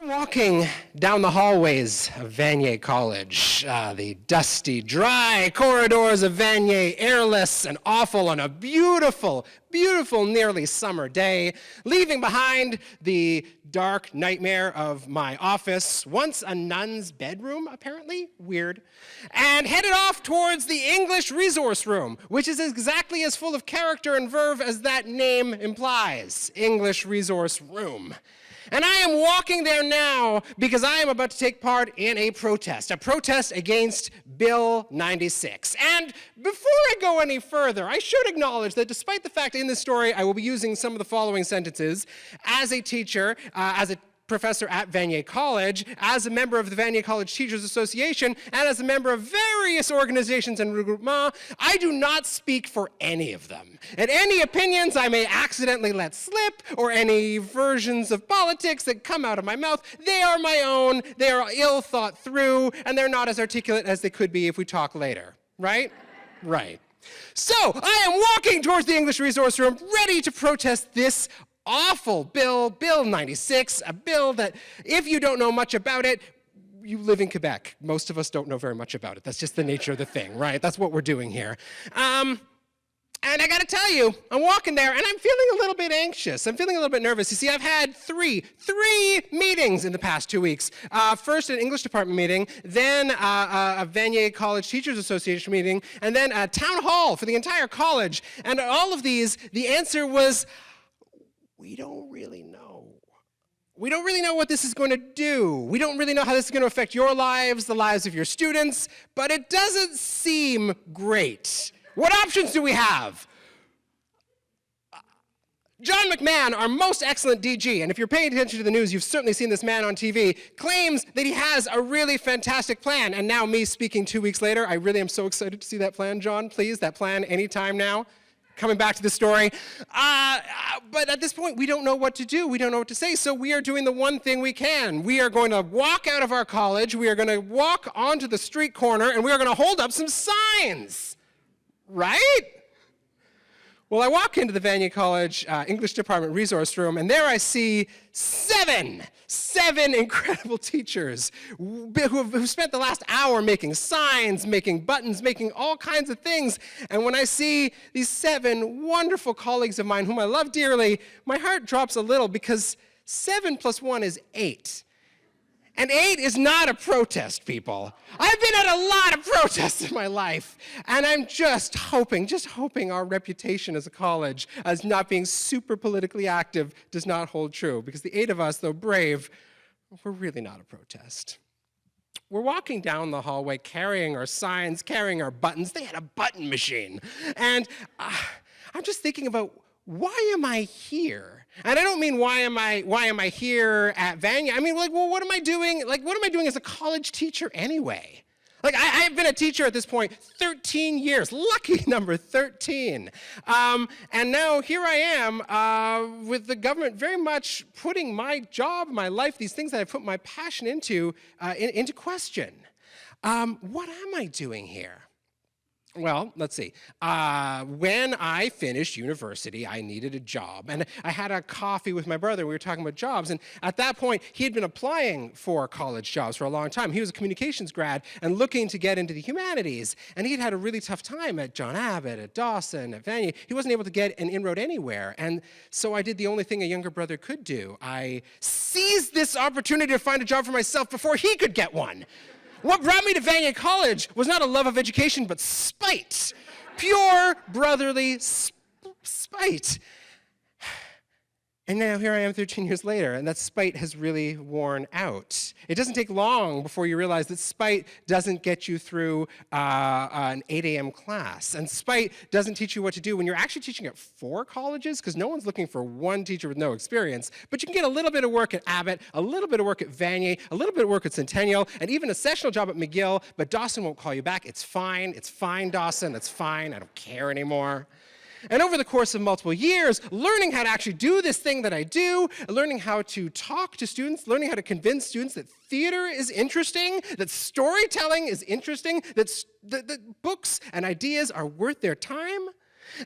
Walking down the hallways of Vanier College, the dusty, dry corridors of Vanier, airless and awful on a beautiful, beautiful, nearly summer day, leaving behind the dark nightmare of my office, once a nun's bedroom, apparently, weird, and headed off towards the English resource room, which is exactly as full of character and verve as that name implies, English resource room. And I am walking there now because I am about to take part in a protest against Bill 96. And before I go any further, I should acknowledge that despite the fact in this story I will be using some of the following sentences, as a teacher, as a professor at Vanier College, as a member of the Vanier College Teachers Association, and as a member of various organizations and regroupements, I do not speak for any of them. And any opinions I may accidentally let slip, or any versions of politics that come out of my mouth, they are my own, they are ill thought through, and they're not as articulate as they could be if we talk later, right? Right. So, I am walking towards the English resource room, ready to protest this awful bill, Bill 96, a bill that, if you don't know much about it, you live in Quebec. Most of us don't know very much about it. That's just the nature of the thing, right? That's what we're doing here. And I gotta tell you, I'm walking there and I'm feeling a little bit anxious. I'm feeling a little bit nervous. You see, I've had three meetings in the past 2 weeks. First an English department meeting, then a Vanier College Teachers Association meeting, and then a town hall for the entire college. And all of these, the answer was, we don't really know. We don't really know what this is going to do. We don't really know how this is going to affect your lives, the lives of your students, but it doesn't seem great. What options do we have? John McMahon, our most excellent DG, and if you're paying attention to the news, you've certainly seen this man on TV, claims that he has a really fantastic plan. And now me speaking 2 weeks later, I really am so excited to see that plan, John. Please, that plan anytime now. Coming back to the story. But at this point, we don't know what to do. We don't know what to say. So we are doing the one thing we can. We are going to walk out of our college. We are going to walk onto the street corner, and we are going to hold up some signs. Right? Well, I walk into the Vanier College English Department resource room, and there I see seven incredible teachers who spent the last hour making signs, making buttons, making all kinds of things. And when I see these 7 wonderful colleagues of mine whom I love dearly, my heart drops a little because 7 plus 1 is 8. And 8 is not a protest, people. I've been at a lot of protests in my life, and I'm just hoping our reputation as a college as not being super politically active does not hold true, because the 8 of us, though brave, we're really not a protest. We're walking down the hallway carrying our signs, carrying our buttons. They had a button machine. And I'm just thinking about, why am I here? And I don't mean why am I here at Vanier? I mean, like, well, what am I doing? Like, what am I doing as a college teacher anyway? Like, I've been a teacher at this point 13 years, lucky number 13. And now here I am with the government very much putting my job, my life, these things that I put my passion into question. What am I doing here? Well, let's see. When I finished university, I needed a job. And I had a coffee with my brother. We were talking about jobs. And at that point, he had been applying for college jobs for a long time. He was a communications grad and looking to get into the humanities. And he had a really tough time at John Abbott, at Dawson, at Vanier. He wasn't able to get an inroad anywhere. And so I did the only thing a younger brother could do. I seized this opportunity to find a job for myself before he could get one. What brought me to Vanier College was not a love of education, but spite. Pure brotherly spite. And now here I am 13 years later, and that spite has really worn out. It doesn't take long before you realize that spite doesn't get you through an 8 a.m. class. And spite doesn't teach you what to do when you're actually teaching at 4 colleges, because no one's looking for one teacher with no experience. But you can get a little bit of work at Abbott, a little bit of work at Vanier, a little bit of work at Centennial, and even a sessional job at McGill, but Dawson won't call you back. It's fine, Dawson, it's fine, I don't care anymore. And over the course of multiple years, learning how to actually do this thing that I do, learning how to talk to students, learning how to convince students that theater is interesting, that storytelling is interesting, that books and ideas are worth their time,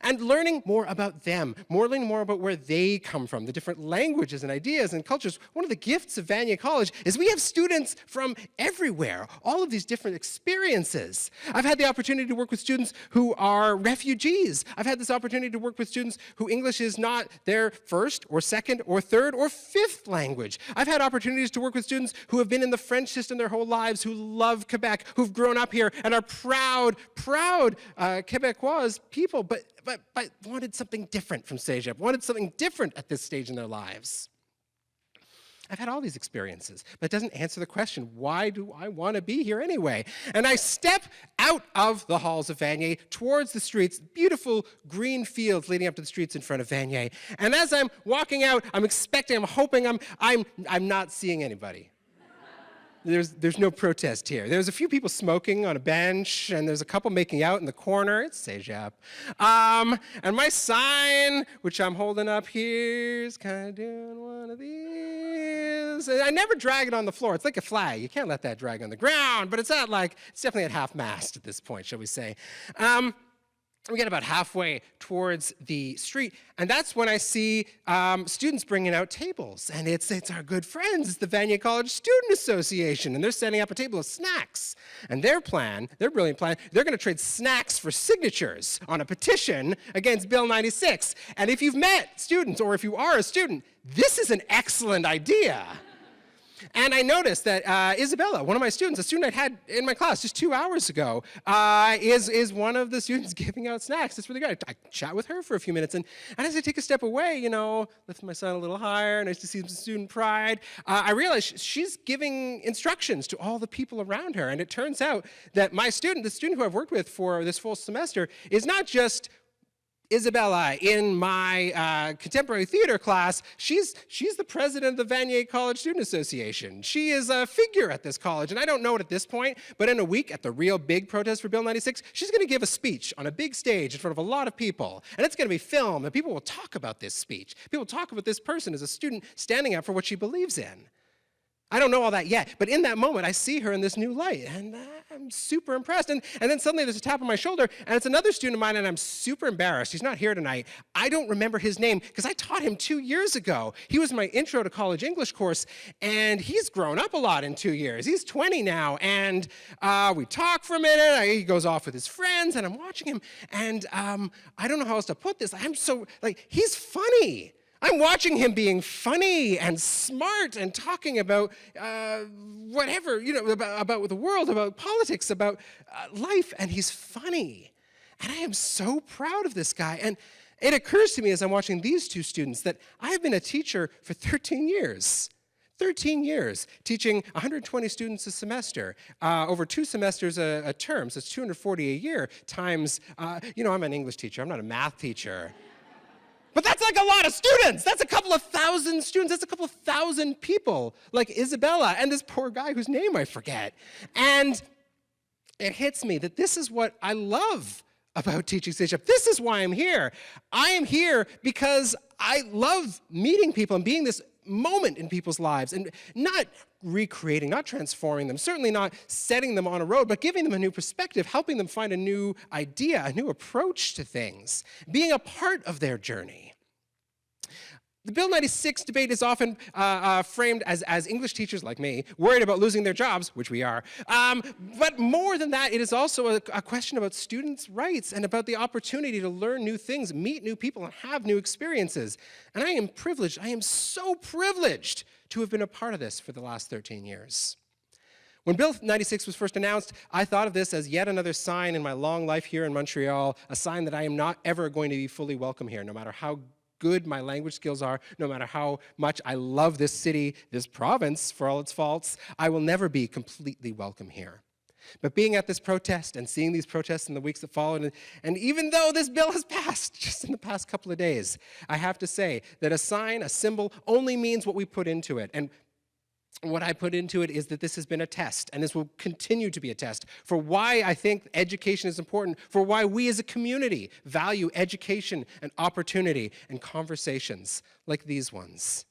And learning more about them, learning more about where they come from, the different languages and ideas and cultures. One of the gifts of Vanier College is we have students from everywhere, all of these different experiences. I've had the opportunity to work with students who are refugees. I've had this opportunity to work with students who English is not their first or second or third or fifth language. I've had opportunities to work with students who have been in the French system their whole lives, who love Quebec, who've grown up here and are proud Quebecois people, but wanted something different from Cégep, wanted something different at this stage in their lives. I've had all these experiences, but it doesn't answer the question, why do I want to be here anyway? And I step out of the halls of Vanier towards the streets, beautiful green fields leading up to the streets in front of Vanier. And as I'm walking out, I'm hoping I'm not seeing anybody. There's no protest here. There's a few people smoking on a bench, and there's a couple making out in the corner. It's Cégep. And my sign, which I'm holding up here, is kind of doing one of these. And I never drag it on the floor. It's like a flag. You can't let that drag on the ground, but it's definitely at half-mast at this point, shall we say. We get about halfway towards the street, and that's when I see students bringing out tables. And it's our good friends. It's the Vanier College Student Association, and they're setting up a table of snacks. And their brilliant plan, they're going to trade snacks for signatures on a petition against Bill 96. And if you've met students, or if you are a student, this is an excellent idea. And I noticed that Isabella, one of my students, a student I'd had in my class just 2 hours ago, is one of the students giving out snacks. It's really good. I chat with her for a few minutes, and as I take a step away, lift my son a little higher, nice to see some student pride, I realize she's giving instructions to all the people around her. And it turns out that the student who I've worked with for this full semester, is not just Isabella in my contemporary theater class. She's the president of the Vanier College Student Association. She is a figure at this college, and I don't know it at this point, but in a week at the real big protest for Bill 96, she's going to give a speech on a big stage in front of a lot of people, and it's going to be filmed, and people will talk about this speech. People will talk about this person as a student standing up for what she believes in. I don't know all that yet, but in that moment, I see her in this new light, and I'm super impressed. And then suddenly there's a tap on my shoulder, and it's another student of mine, and I'm super embarrassed. He's not here tonight. I don't remember his name, because I taught him 2 years ago. He was my Intro to College English course, and he's grown up a lot in 2 years. He's 20 now, and we talk for a minute. He goes off with his friends, and I'm watching him, and I don't know how else to put this. He's funny. I'm watching him being funny and smart and talking about whatever, about the world, about politics, about life, and he's funny. And I am so proud of this guy. And it occurs to me as I'm watching these two students that I have been a teacher for 13 years. 13 years, teaching 120 students a semester, over 2 semesters a term, so it's 240 a year, times, I'm an English teacher, I'm not a math teacher. But that's like a lot of students. That's a couple of thousand students. That's a couple of thousand people like Isabella and this poor guy whose name I forget. And it hits me that this is what I love about teaching Cégep. This is why I'm here. I am here because I love meeting people and being this moment in people's lives and not recreating, not transforming them, certainly not setting them on a road, but giving them a new perspective, helping them find a new idea, a new approach to things, being a part of their journey. The Bill 96 debate is often framed as English teachers like me worried about losing their jobs, which we are. But more than that, it is also a question about students' rights and about the opportunity to learn new things, meet new people, and have new experiences. And I am privileged, I am so privileged to have been a part of this for the last 13 years. When Bill 96 was first announced, I thought of this as yet another sign in my long life here in Montreal, a sign that I am not ever going to be fully welcome here, no matter how good my language skills are, no matter how much I love this city, this province, for all its faults, I will never be completely welcome here. But being at this protest and seeing these protests in the weeks that followed, and even though this bill has passed just in the past couple of days, I have to say that a sign, a symbol, only means what we put into it. And what I put into it is that this has been a test, and this will continue to be a test, for why I think education is important, for why we as a community value education and opportunity and conversations like these ones.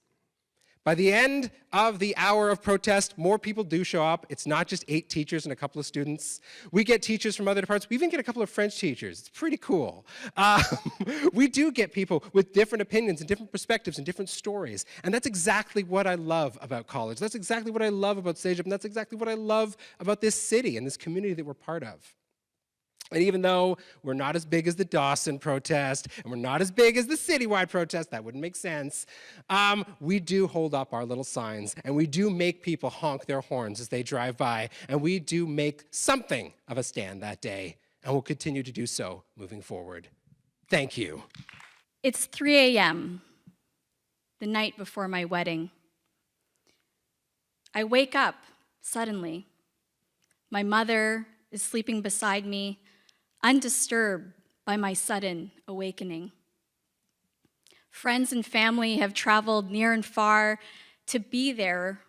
By the end of the hour of protest, more people do show up. It's not just 8 teachers and a couple of students. We get teachers from other departments. We even get a couple of French teachers. It's pretty cool. We do get people with different opinions and different perspectives and different stories. And that's exactly what I love about college. That's exactly what I love about CEGEP, and that's exactly what I love about this city and this community that we're part of. And even though we're not as big as the Dawson protest, and we're not as big as the citywide protest, that wouldn't make sense, we do hold up our little signs, and we do make people honk their horns as they drive by, and we do make something of a stand that day, and we'll continue to do so moving forward. Thank you. It's 3 a.m., the night before my wedding. I wake up suddenly. My mother is sleeping beside me, undisturbed by my sudden awakening. Friends and family have traveled near and far to be there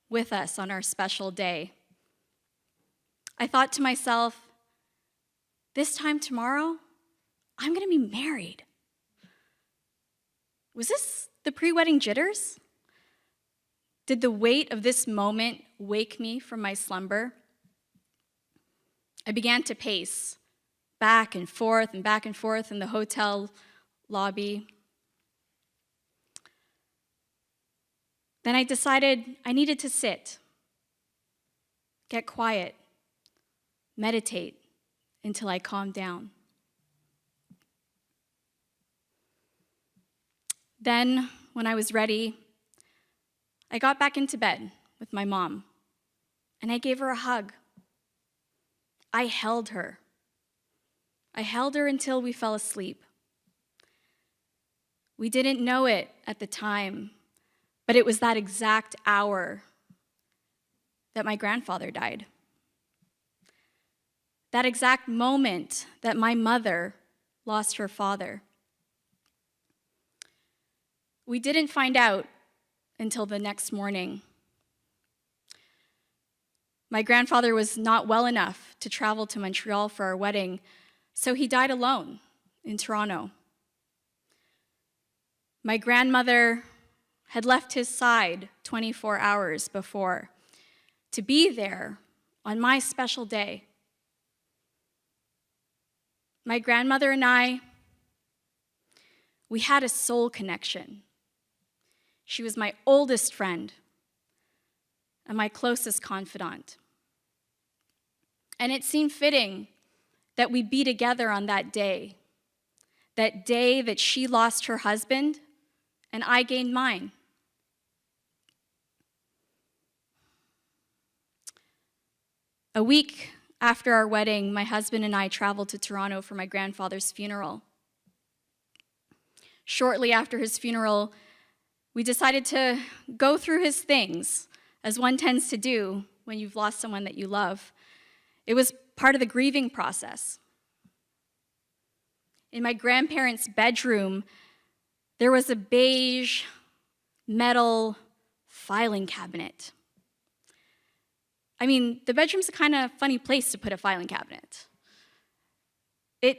with us on our special day. I thought to myself, this time tomorrow, I'm going to be married. Was this the pre-wedding jitters? Did the weight of this moment wake me from my slumber? I began to pace back and forth in the hotel lobby. Then I decided I needed to sit, get quiet, meditate until I calmed down. Then, when I was ready, I got back into bed with my mom, and I gave her a hug. I held her. I held her until we fell asleep. We didn't know it at the time, but it was that exact hour that my grandfather died. That exact moment that my mother lost her father. We didn't find out until the next morning. My grandfather was not well enough to travel to Montreal for our wedding, so he died alone in Toronto. My grandmother had left his side 24 hours before to be there on my special day. My grandmother and I, we had a soul connection. She was my oldest friend and my closest confidant. And it seemed fitting that we be together on that day that she lost her husband and I gained mine. A week after our wedding, my husband and I traveled to Toronto for my grandfather's funeral. Shortly after his funeral, we decided to go through his things, as one tends to do when you've lost someone that you love. It was part of the grieving process. In my grandparents' bedroom, there was a beige metal filing cabinet. I mean, the bedroom's a kind of funny place to put a filing cabinet. It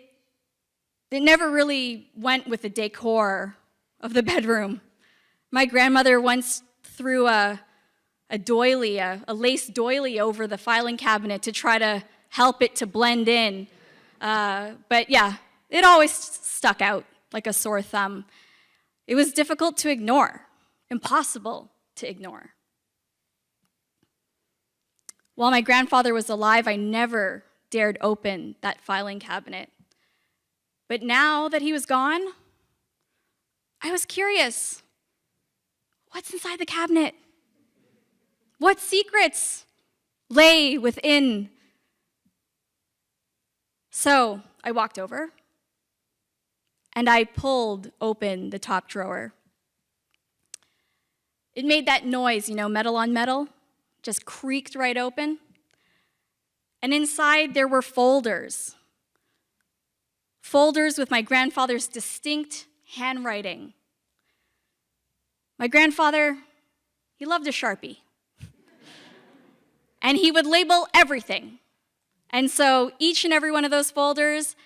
never really went with the decor of the bedroom. My grandmother once threw a doily, a lace doily over the filing cabinet to try to help it to blend in. But yeah, it always stuck out like a sore thumb. It was difficult to ignore, impossible to ignore. While my grandfather was alive, I never dared open that filing cabinet. But now that he was gone, I was curious. What's inside the cabinet? What secrets lay within? So I walked over and I pulled open the top drawer. It made that noise, metal on metal, just creaked right open. And inside there were folders. Folders with my grandfather's distinct handwriting. My grandfather, he loved a Sharpie. And he would label everything. And so each and every one of those folders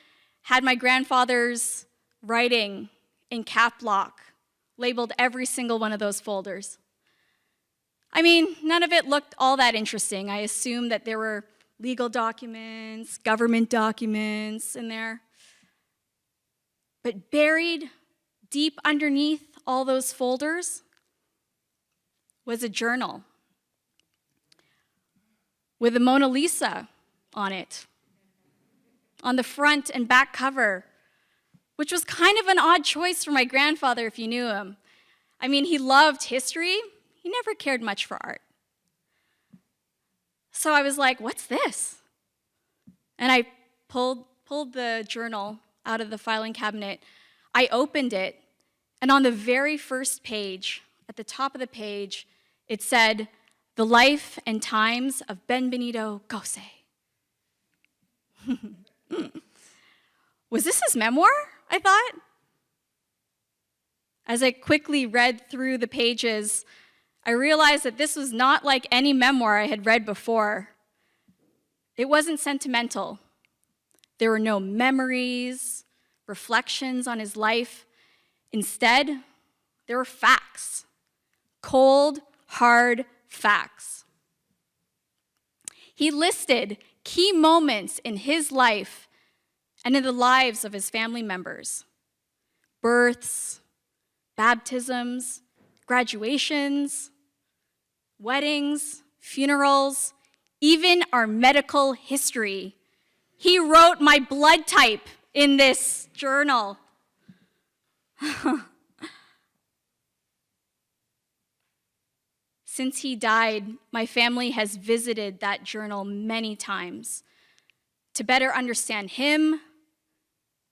had my grandfather's writing in cap lock, labeled every single one of those folders. I mean, none of it looked all that interesting. I assumed that there were legal documents, government documents in there. But buried deep underneath all those folders was a journal with a Mona Lisa on it, on the front and back cover, which was kind of an odd choice for my grandfather if you knew him. I mean, he loved history. He never cared much for art. So I was like, what's this? And I pulled the journal out of the filing cabinet. I opened it, and on the very first page, at the top of the page, it said, "The Life and Times of Benvenuto Gose." Was this his memoir? I thought. As I quickly read through the pages, I realized that this was not like any memoir I had read before. It wasn't sentimental. There were no memories, reflections on his life. Instead, there were facts, cold, hard facts. He listed key moments in his life and in the lives of his family members: births, baptisms, graduations, weddings, funerals, even our medical history. He wrote my blood type in this journal. Since he died, my family has visited that journal many times to better understand him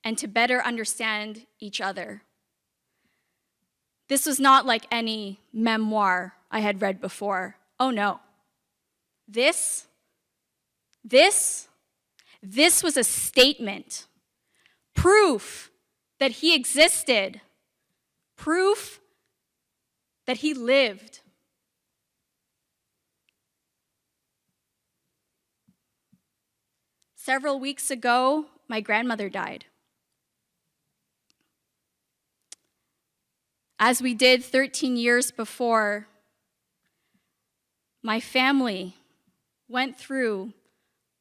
and to better understand each other. This was not like any memoir I had read before. Oh no. This was a statement, proof that he existed, proof that he lived. Several weeks ago, my grandmother died. As we did 13 years before, my family went through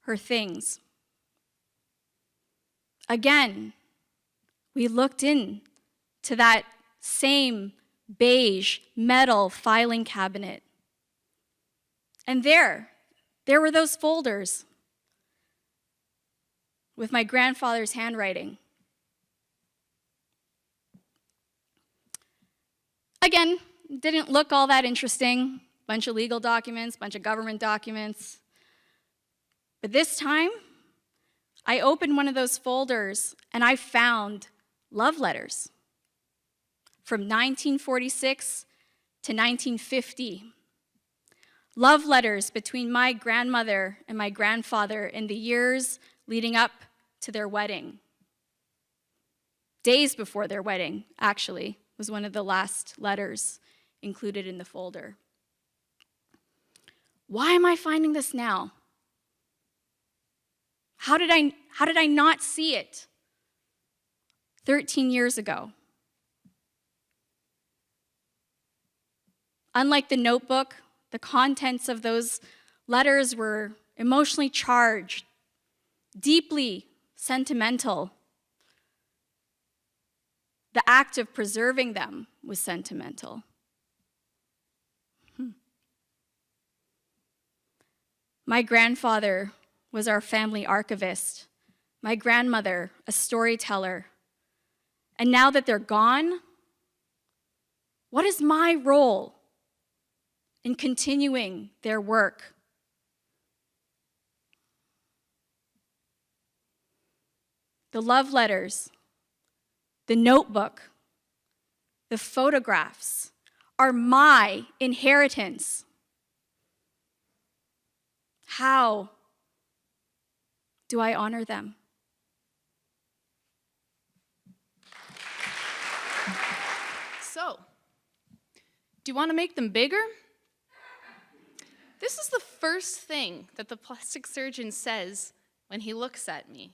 her things. Again, we looked in to that same beige metal filing cabinet. And there were those folders with my grandfather's handwriting. Again, didn't look all that interesting. Bunch of legal documents, bunch of government documents. But this time, I opened one of those folders and I found love letters from 1946 to 1950. Love letters between my grandmother and my grandfather in the years leading up to their wedding. Days before their wedding, actually, was one of the last letters included in the folder. Why am I finding this now? How did I not see it 13 years ago? Unlike the notebook, the contents of those letters were emotionally charged, deeply sentimental. The act of preserving them was sentimental. My grandfather was our family archivist, my grandmother a storyteller. And now that they're gone, what is my role in continuing their work? The love letters, the notebook, the photographs are my inheritance. How do I honor them? So, do you want to make them bigger? This is the first thing that the plastic surgeon says when he looks at me.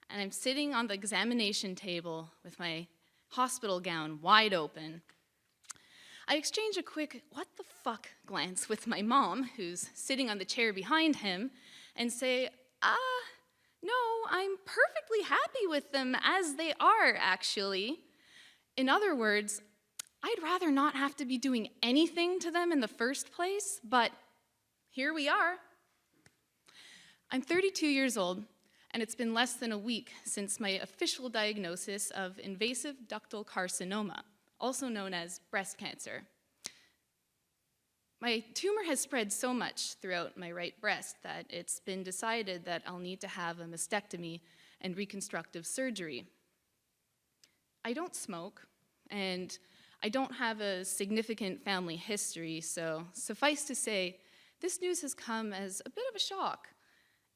And I'm sitting on the examination table with my hospital gown wide open. I exchange a quick, what the fuck glance with my mom, who's sitting on the chair behind him, and say, no, I'm perfectly happy with them as they are, actually. In other words, I'd rather not have to be doing anything to them in the first place, but here we are. I'm 32 years old, and it's been less than a week since my official diagnosis of invasive ductal carcinoma, also known as breast cancer. My tumor has spread so much throughout my right breast that it's been decided that I'll need to have a mastectomy and reconstructive surgery. I don't smoke, and I don't have a significant family history, so suffice to say, this news has come as a bit of a shock.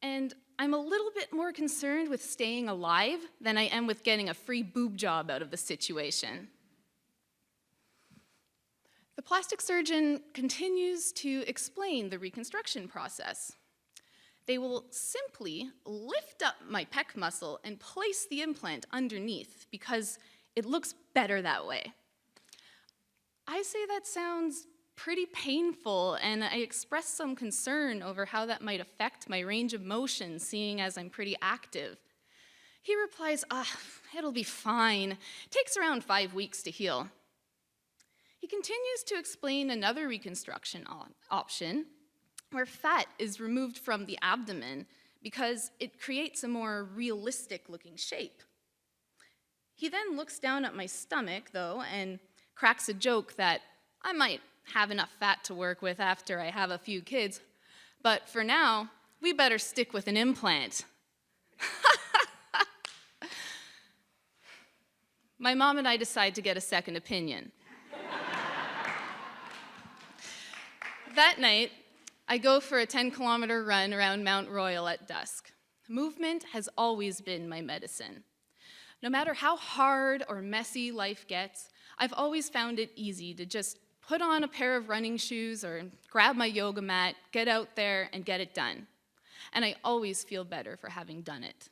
And I'm a little bit more concerned with staying alive than I am with getting a free boob job out of the situation. The plastic surgeon continues to explain the reconstruction process. They will simply lift up my pec muscle and place the implant underneath because it looks better that way. I say that sounds pretty painful, and I express some concern over how that might affect my range of motion, seeing as I'm pretty active. He replies, it'll be fine. Takes around 5 weeks to heal. He continues to explain another reconstruction option where fat is removed from the abdomen because it creates a more realistic looking shape. He then looks down at my stomach, though, and cracks a joke that I might have enough fat to work with after I have a few kids, but for now, we better stick with an implant. My mom and I decide to get a second opinion. That night, I go for a 10-kilometer run around Mount Royal at dusk. Movement has always been my medicine. No matter how hard or messy life gets, I've always found it easy to just put on a pair of running shoes or grab my yoga mat, get out there, and get it done. And I always feel better for having done it.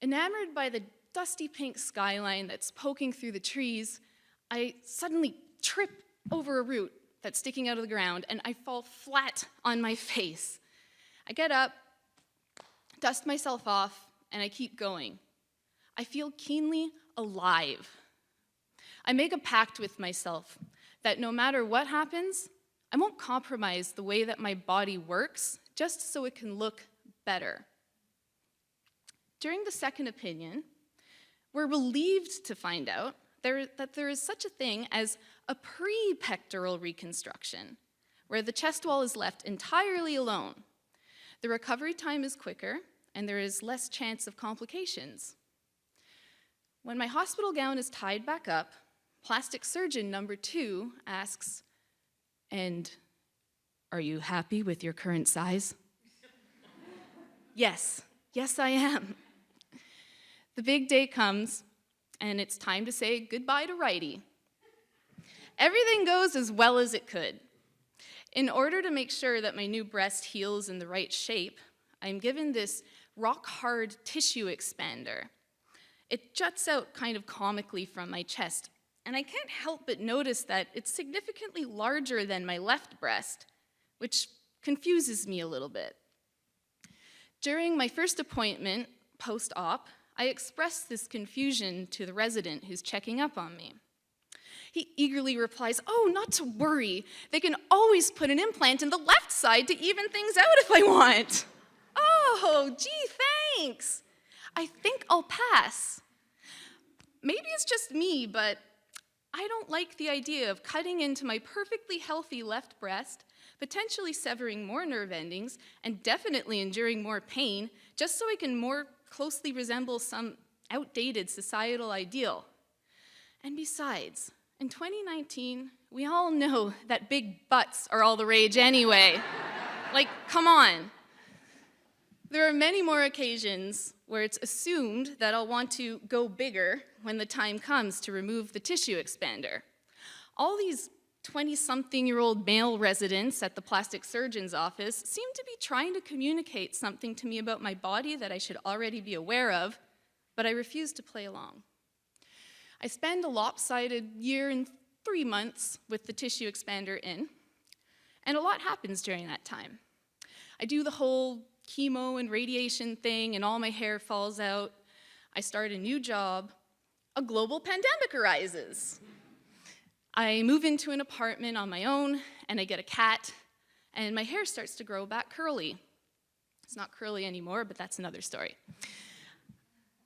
Enamored by the dusty pink skyline that's poking through the trees, I suddenly trip over a root that's sticking out of the ground, and I fall flat on my face. I get up, dust myself off, and I keep going. I feel keenly alive. I make a pact with myself that no matter what happens, I won't compromise the way that my body works just so it can look better. During the second opinion, we're relieved to find out that there is such a thing as a pre-pectoral reconstruction, where the chest wall is left entirely alone. The recovery time is quicker, and there is less chance of complications. When my hospital gown is tied back up, plastic surgeon number 2 asks, "And are you happy with your current size?" Yes, I am. The big day comes, and it's time to say goodbye to righty. Everything goes as well as it could. In order to make sure that my new breast heals in the right shape, I'm given this rock-hard tissue expander. It juts out kind of comically from my chest, and I can't help but notice that it's significantly larger than my left breast, which confuses me a little bit. During my first appointment, post-op, I expressed this confusion to the resident who's checking up on me. He eagerly replies, "Oh, not to worry. They can always put an implant in the left side to even things out if I want." Oh, gee, thanks. I think I'll pass. Maybe it's just me, but I don't like the idea of cutting into my perfectly healthy left breast, potentially severing more nerve endings, and definitely enduring more pain, just so I can more closely resemble some outdated societal ideal. And besides, in 2019, we all know that big butts are all the rage anyway. Like, come on. There are many more occasions where it's assumed that I'll want to go bigger when the time comes to remove the tissue expander. All these 20-something-year-old male residents at the plastic surgeon's office seem to be trying to communicate something to me about my body that I should already be aware of, but I refuse to play along. I spend a lopsided year and 3 months with the tissue expander in, and a lot happens during that time. I do the whole chemo and radiation thing, and all my hair falls out. I start a new job. A global pandemic arises. I move into an apartment on my own, and I get a cat, and my hair starts to grow back curly. It's not curly anymore, but that's another story.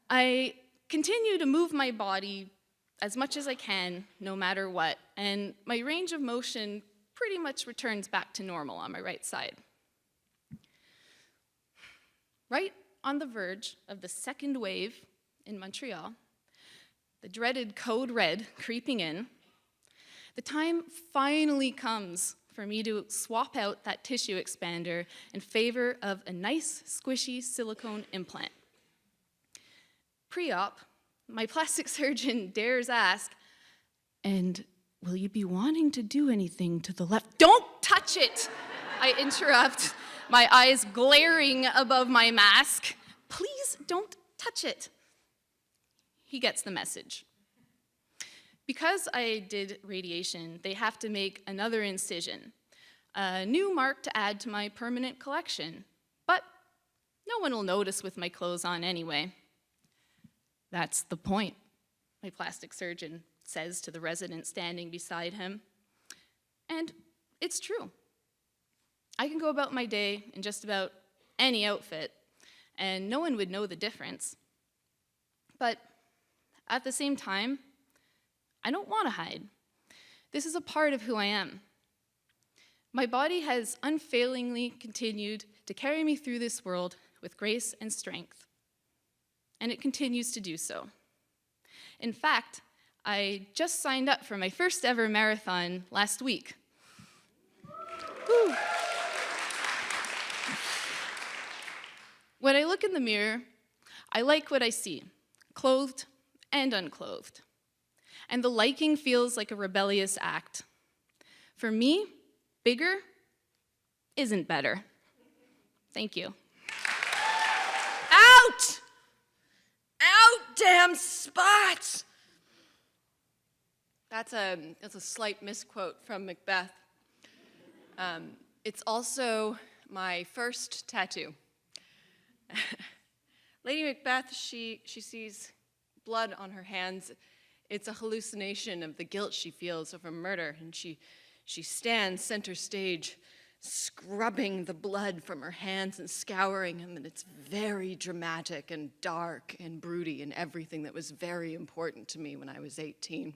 I continue to move my body as much as I can, no matter what, and my range of motion pretty much returns back to normal on my right side. Right on the verge of the second wave in Montreal, the dreaded code red creeping in, the time finally comes for me to swap out that tissue expander in favor of a nice, squishy silicone implant. Pre-op, my plastic surgeon dares ask, "And will you be wanting to do anything to the left?" "Don't touch it!" I interrupt, my eyes glaring above my mask. "Please don't touch it." He gets the message. Because I did radiation, they have to make another incision, a new mark to add to my permanent collection. But no one will notice with my clothes on anyway. "That's the point," my plastic surgeon says to the resident standing beside him. And it's true. I can go about my day in just about any outfit, and no one would know the difference. But at the same time, I don't want to hide. This is a part of who I am. My body has unfailingly continued to carry me through this world with grace and strength, and it continues to do so. In fact, I just signed up for my first ever marathon last week. Whew. When I look in the mirror, I like what I see, clothed and unclothed. And the liking feels like a rebellious act. For me, bigger isn't better. Thank you. Out! Out, damn spots! That's a slight misquote from Macbeth. It's also my first tattoo. Lady Macbeth, she sees blood on her hands. It's a hallucination of the guilt she feels over murder, and she stands center stage, scrubbing the blood from her hands and scouring them, and it's very dramatic and dark and broody and everything that was very important to me when I was 18.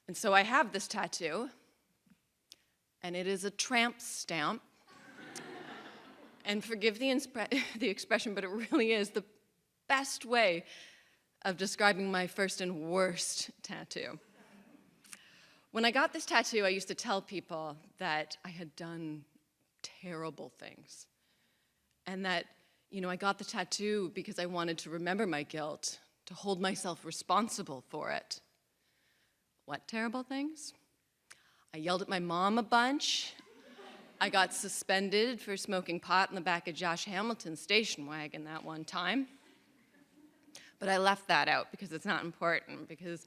And so I have this tattoo, and it is a tramp stamp. And forgive the expression, but it really is the best way of describing my first and worst tattoo. When I got this tattoo, I used to tell people that I had done terrible things. And that, I got the tattoo because I wanted to remember my guilt, to hold myself responsible for it. What terrible things? I yelled at my mom a bunch. I got suspended for smoking pot in the back of Josh Hamilton's station wagon that one time. But I left that out because it's not important, because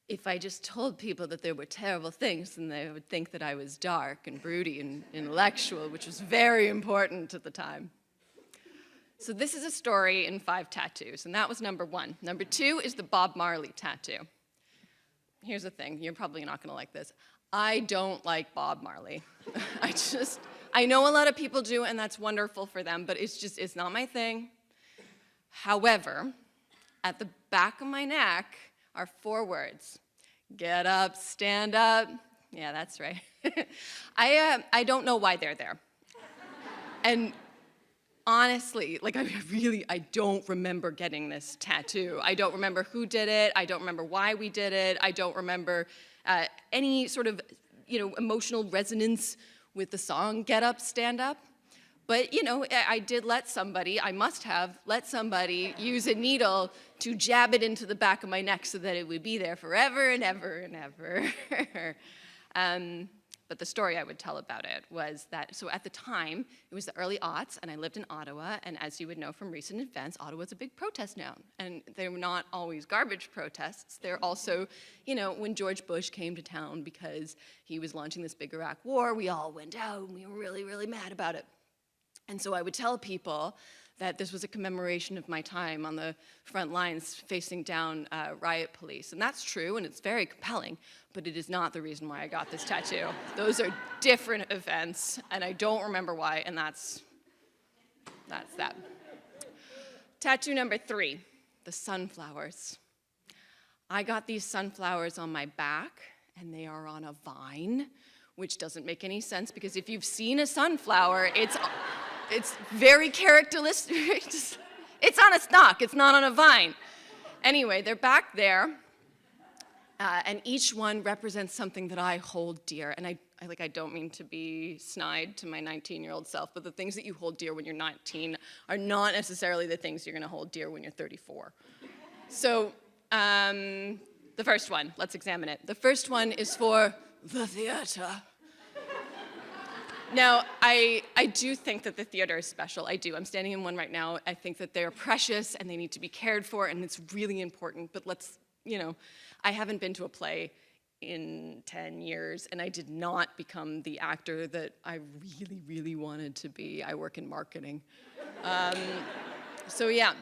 if I just told people that there were terrible things, then they would think that I was dark and broody and intellectual, which was very important at the time. So this is a story in 5 tattoos, and that was number 1. Number 2 is the Bob Marley tattoo. Here's the thing, you're probably not gonna like this. I don't like Bob Marley. I know a lot of people do, and that's wonderful for them, but it's not my thing. However, at the back of my neck are 4 words. Get up, stand up. Yeah, that's right. I don't know why they're there. And honestly, I don't remember getting this tattoo. I don't remember who did it. I don't remember why we did it. I don't remember any sort of, emotional resonance with the song Get Up, Stand Up. But, I must have let somebody use a needle to jab it into the back of my neck so that it would be there forever and ever and ever. But the story I would tell about it was that, so at the time, it was the early aughts, and I lived in Ottawa, and as you would know from recent events, Ottawa's a big protest town. And they're not always garbage protests. They're also, when George Bush came to town because he was launching this big Iraq war, we all went out, and we were really, really mad about it. And so I would tell people that this was a commemoration of my time on the front lines facing down riot police. And that's true, and it's very compelling, but it is not the reason why I got this tattoo. Those are different events, and I don't remember why, and that's that. Tattoo number 3, the sunflowers. I got these sunflowers on my back, and they are on a vine, which doesn't make any sense, because if you've seen a sunflower, it's very characteristic. It's on a stalk, it's not on a vine. Anyway, they're back there, and each one represents something that I hold dear. And I don't mean to be snide to my 19-year-old self, but the things that you hold dear when you're 19 are not necessarily the things you're gonna hold dear when you're 34. So, the first one, let's examine it. The first one is for the theater. Now, I do think that the theater is special. I do. I'm standing in one right now. I think that they're precious and they need to be cared for, and it's really important. But I haven't been to a play in 10 years, and I did not become the actor that I really, really wanted to be. I work in marketing. So yeah.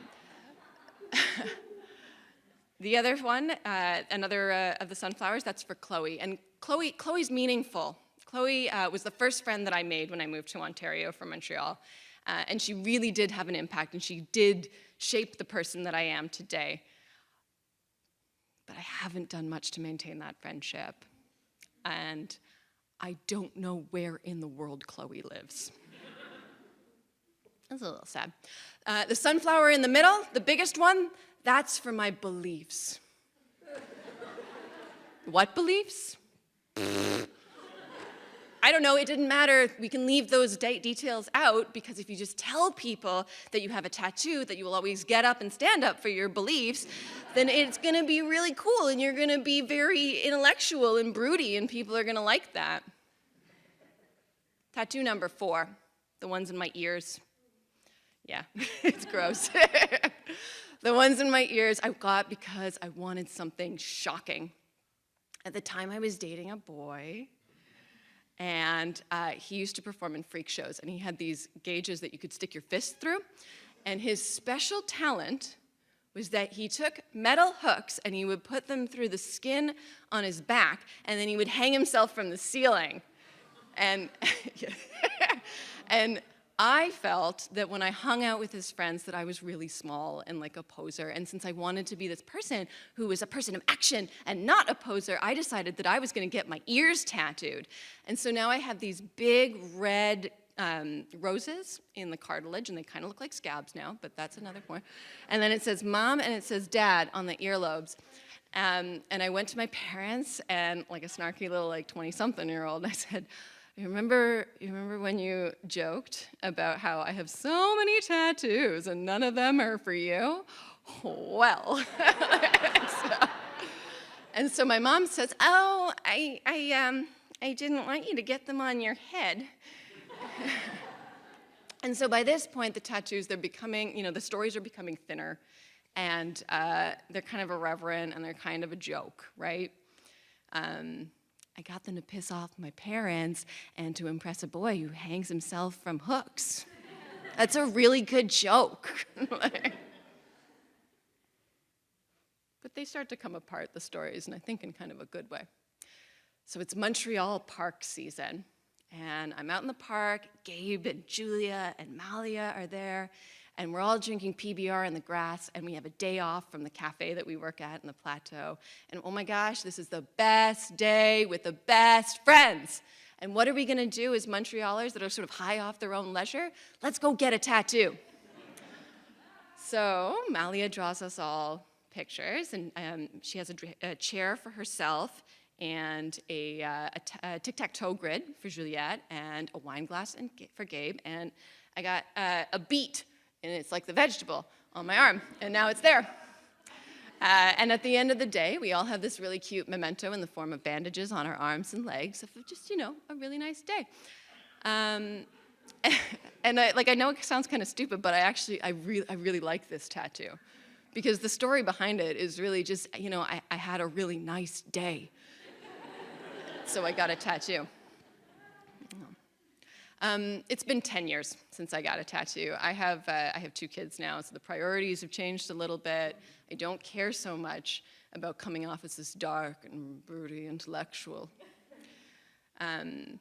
The other one, another of the sunflowers, that's for Chloe. And Chloe's meaningful. Chloe was the first friend that I made when I moved to Ontario from Montreal. And she really did have an impact, and she did shape the person that I am today. But I haven't done much to maintain that friendship. And I don't know where in the world Chloe lives. That's a little sad. The sunflower in the middle, the biggest one, that's for my beliefs. What beliefs? I don't know, it didn't matter. We can leave those details out, because if you just tell people that you have a tattoo, that you will always get up and stand up for your beliefs, then it's gonna be really cool, and you're gonna be very intellectual and broody, and people are gonna like that. Tattoo number 4, the ones in my ears. Yeah, it's gross. The ones in my ears I got because I wanted something shocking. At the time, I was dating a boy, and he used to perform in freak shows, and he had these gauges that you could stick your fist through, and his special talent was that he took metal hooks and he would put them through the skin on his back, and then he would hang himself from the ceiling. And, and I felt that when I hung out with his friends that I was really small and like a poser, and since I wanted to be this person who was a person of action and not a poser, I decided that I was gonna get my ears tattooed. And so now I have these big red roses in the cartilage, and they kind of look like scabs now, but that's another point. And then it says Mom and it says Dad on the earlobes. And I went to my parents, and like a snarky little 20-something-year-old, I said, You remember when you joked about how I have so many tattoos and none of them are for you? Well, and so my mom says, "Oh, I didn't want you to get them on your head." And so by this point, the tattoos, they're becoming, the stories are becoming thinner, and they're kind of irreverent and they're kind of a joke, right? I got them to piss off my parents and to impress a boy who hangs himself from hooks. That's a really good joke. But they start to come apart, the stories, and I think in kind of a good way. So it's Montreal park season, and I'm out in the park. Gabe and Julia and Malia are there, and we're all drinking PBR in the grass, and we have a day off from the cafe that we work at in the plateau. And oh my gosh, this is the best day with the best friends. And what are we gonna do as Montrealers that are sort of high off their own leisure? Let's go get a tattoo. So Malia draws us all pictures, and she has a chair for herself, and a tic-tac-toe grid for Juliette, and a wine glass for Gabe, and I got a beet, and it's like the vegetable on my arm, and now it's there. And at the end of the day, we all have this really cute memento in the form of bandages on our arms and legs of just, a really nice day. And I know it sounds kind of stupid, but I really like this tattoo. Because the story behind it is really just, I had a really nice day. So I got a tattoo. It's been 10 years since I got a tattoo. I have 2 kids now, so the priorities have changed a little bit. I don't care so much about coming off as this dark and broody intellectual. I've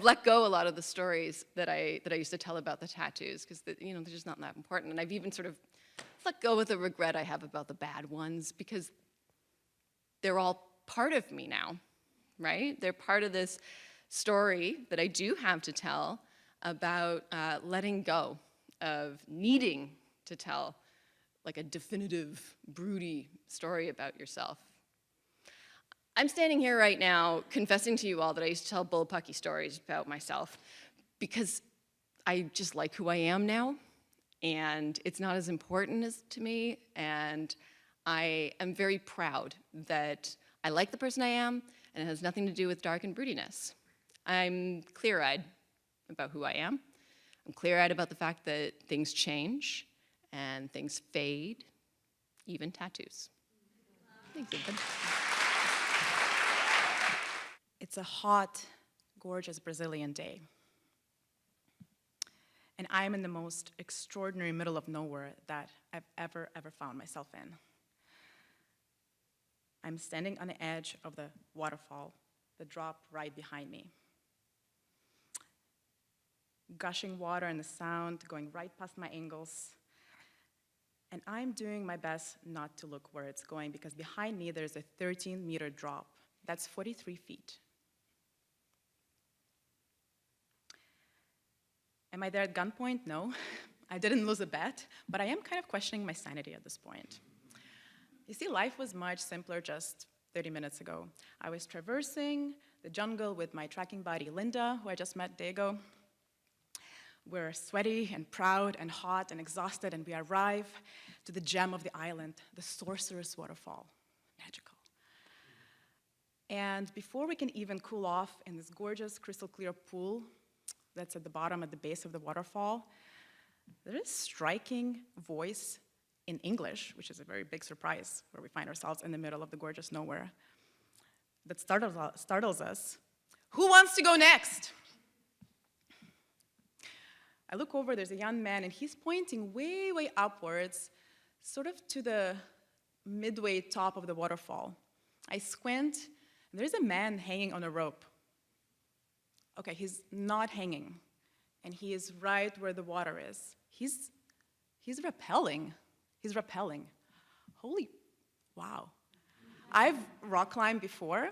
let go a lot of the stories that I used to tell about the tattoos because they're just not that important. And I've even sort of let go of the regret I have about the bad ones because they're all part of me now, right? They're part of this story that I do have to tell about letting go of needing to tell like a definitive, broody story about yourself. I'm standing here right now confessing to you all that I used to tell bullpucky stories about myself because I just like who I am now, and it's not as important as to me, and I am very proud that I like the person I am, and it has nothing to do with dark and broodiness. I'm clear-eyed about who I am. I'm clear-eyed about the fact that things change and things fade, even tattoos. Thanks, Ethan. It's a hot, gorgeous Brazilian day. And I'm in the most extraordinary middle of nowhere that I've ever found myself in. I'm standing on the edge of the waterfall, the drop right behind me. Gushing water and the sound going right past my ankles. And I'm doing my best not to look where it's going because behind me there's a 13-meter drop. That's 43 feet. Am I there at gunpoint? No. I didn't lose a bet, but I am kind of questioning my sanity at this point. You see, life was much simpler just 30 minutes ago. I was traversing the jungle with my tracking buddy, Linda, who I just met a day ago. We're sweaty and proud and hot and exhausted, and we arrive to the gem of the island, the Sorcerer's Waterfall. Magical. And before we can even cool off in this gorgeous crystal clear pool that's at the bottom, at the base of the waterfall, there is a striking voice in English, which is a very big surprise, where we find ourselves in the middle of the gorgeous nowhere, that startles us. Who wants to go next? I look over, there's a young man, and he's pointing way, way upwards, sort of to the midway top of the waterfall. I squint, and there's a man hanging on a rope. Okay, he's not hanging, and he is right where the water is. He's rappelling. He's rappelling. Holy, wow. I've rock climbed before,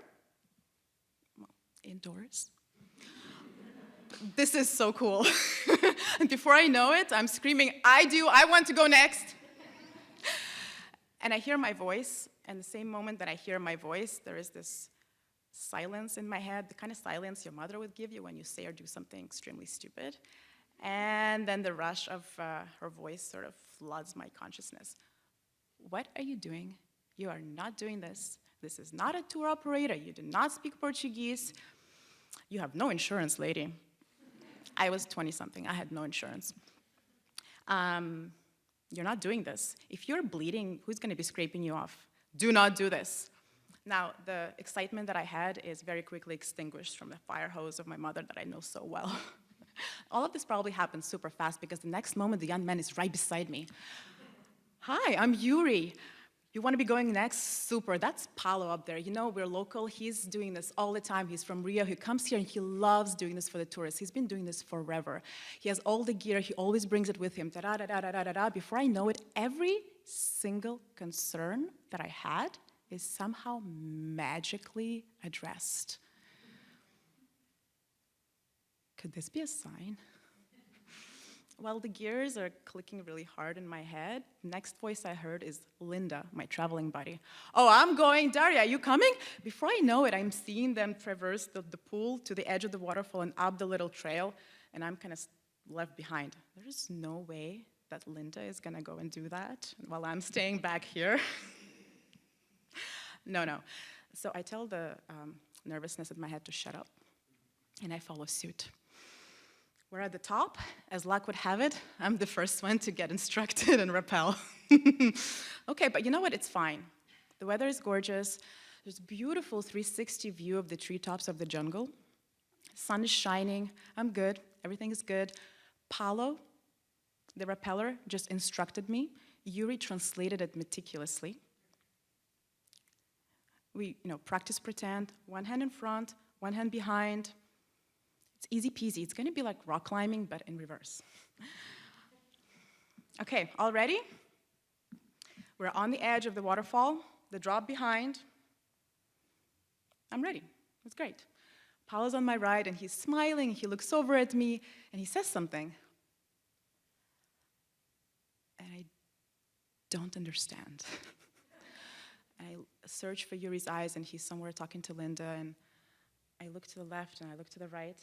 well, indoors. This is so cool. And before I know it, I'm screaming, I want to go next. And I hear my voice, and the same moment that I hear my voice, there is this silence in my head, the kind of silence your mother would give you when you say or do something extremely stupid. And then the rush of her voice sort of floods my consciousness. What are you doing? You are not doing this. This is not a tour operator. You do not speak Portuguese. You have no insurance, lady. I was 20-something. I had no insurance. You're not doing this. If you're bleeding, who's going to be scraping you off? Do not do this. Now, the excitement that I had is very quickly extinguished from the fire hose of my mother that I know so well. All of this probably happened super fast because the next moment the young man is right beside me. Hi, I'm Yuri. You want to be going next? Super, that's Paulo up there. You know, we're local. He's doing this all the time. He's from Rio. He comes here and he loves doing this for the tourists. He's been doing this forever. He has all the gear. He always brings it with him. Da-da-da-da-da-da-da. Before I know it, every single concern that I had is somehow magically addressed. Could this be a sign? While the gears are clicking really hard in my head, the next voice I heard is Linda, my traveling buddy. Oh, I'm going, Daria, are you coming? Before I know it, I'm seeing them traverse the pool to the edge of the waterfall and up the little trail, and I'm kind of left behind. There's no way that Linda is gonna go and do that while I'm staying back here. No. So I tell the nervousness in my head to shut up, and I follow suit. We're at the top. As luck would have it, I'm the first one to get instructed and rappel. Okay, but you know what? It's fine. The weather is gorgeous. There's a beautiful 360 view of the treetops of the jungle. Sun is shining. I'm good. Everything is good. Paolo, the rappeller, just instructed me. Yuri translated it meticulously. We, practice pretend. One hand in front, one hand behind. It's easy peasy. It's going to be like rock climbing, but in reverse. Okay, all ready? We're on the edge of the waterfall, the drop behind. I'm ready. It's great. Paolo's on my right, and he's smiling. He looks over at me, and he says something. And I don't understand. I search for Yuri's eyes, and he's somewhere talking to Linda, and I look to the left, and I look to the right,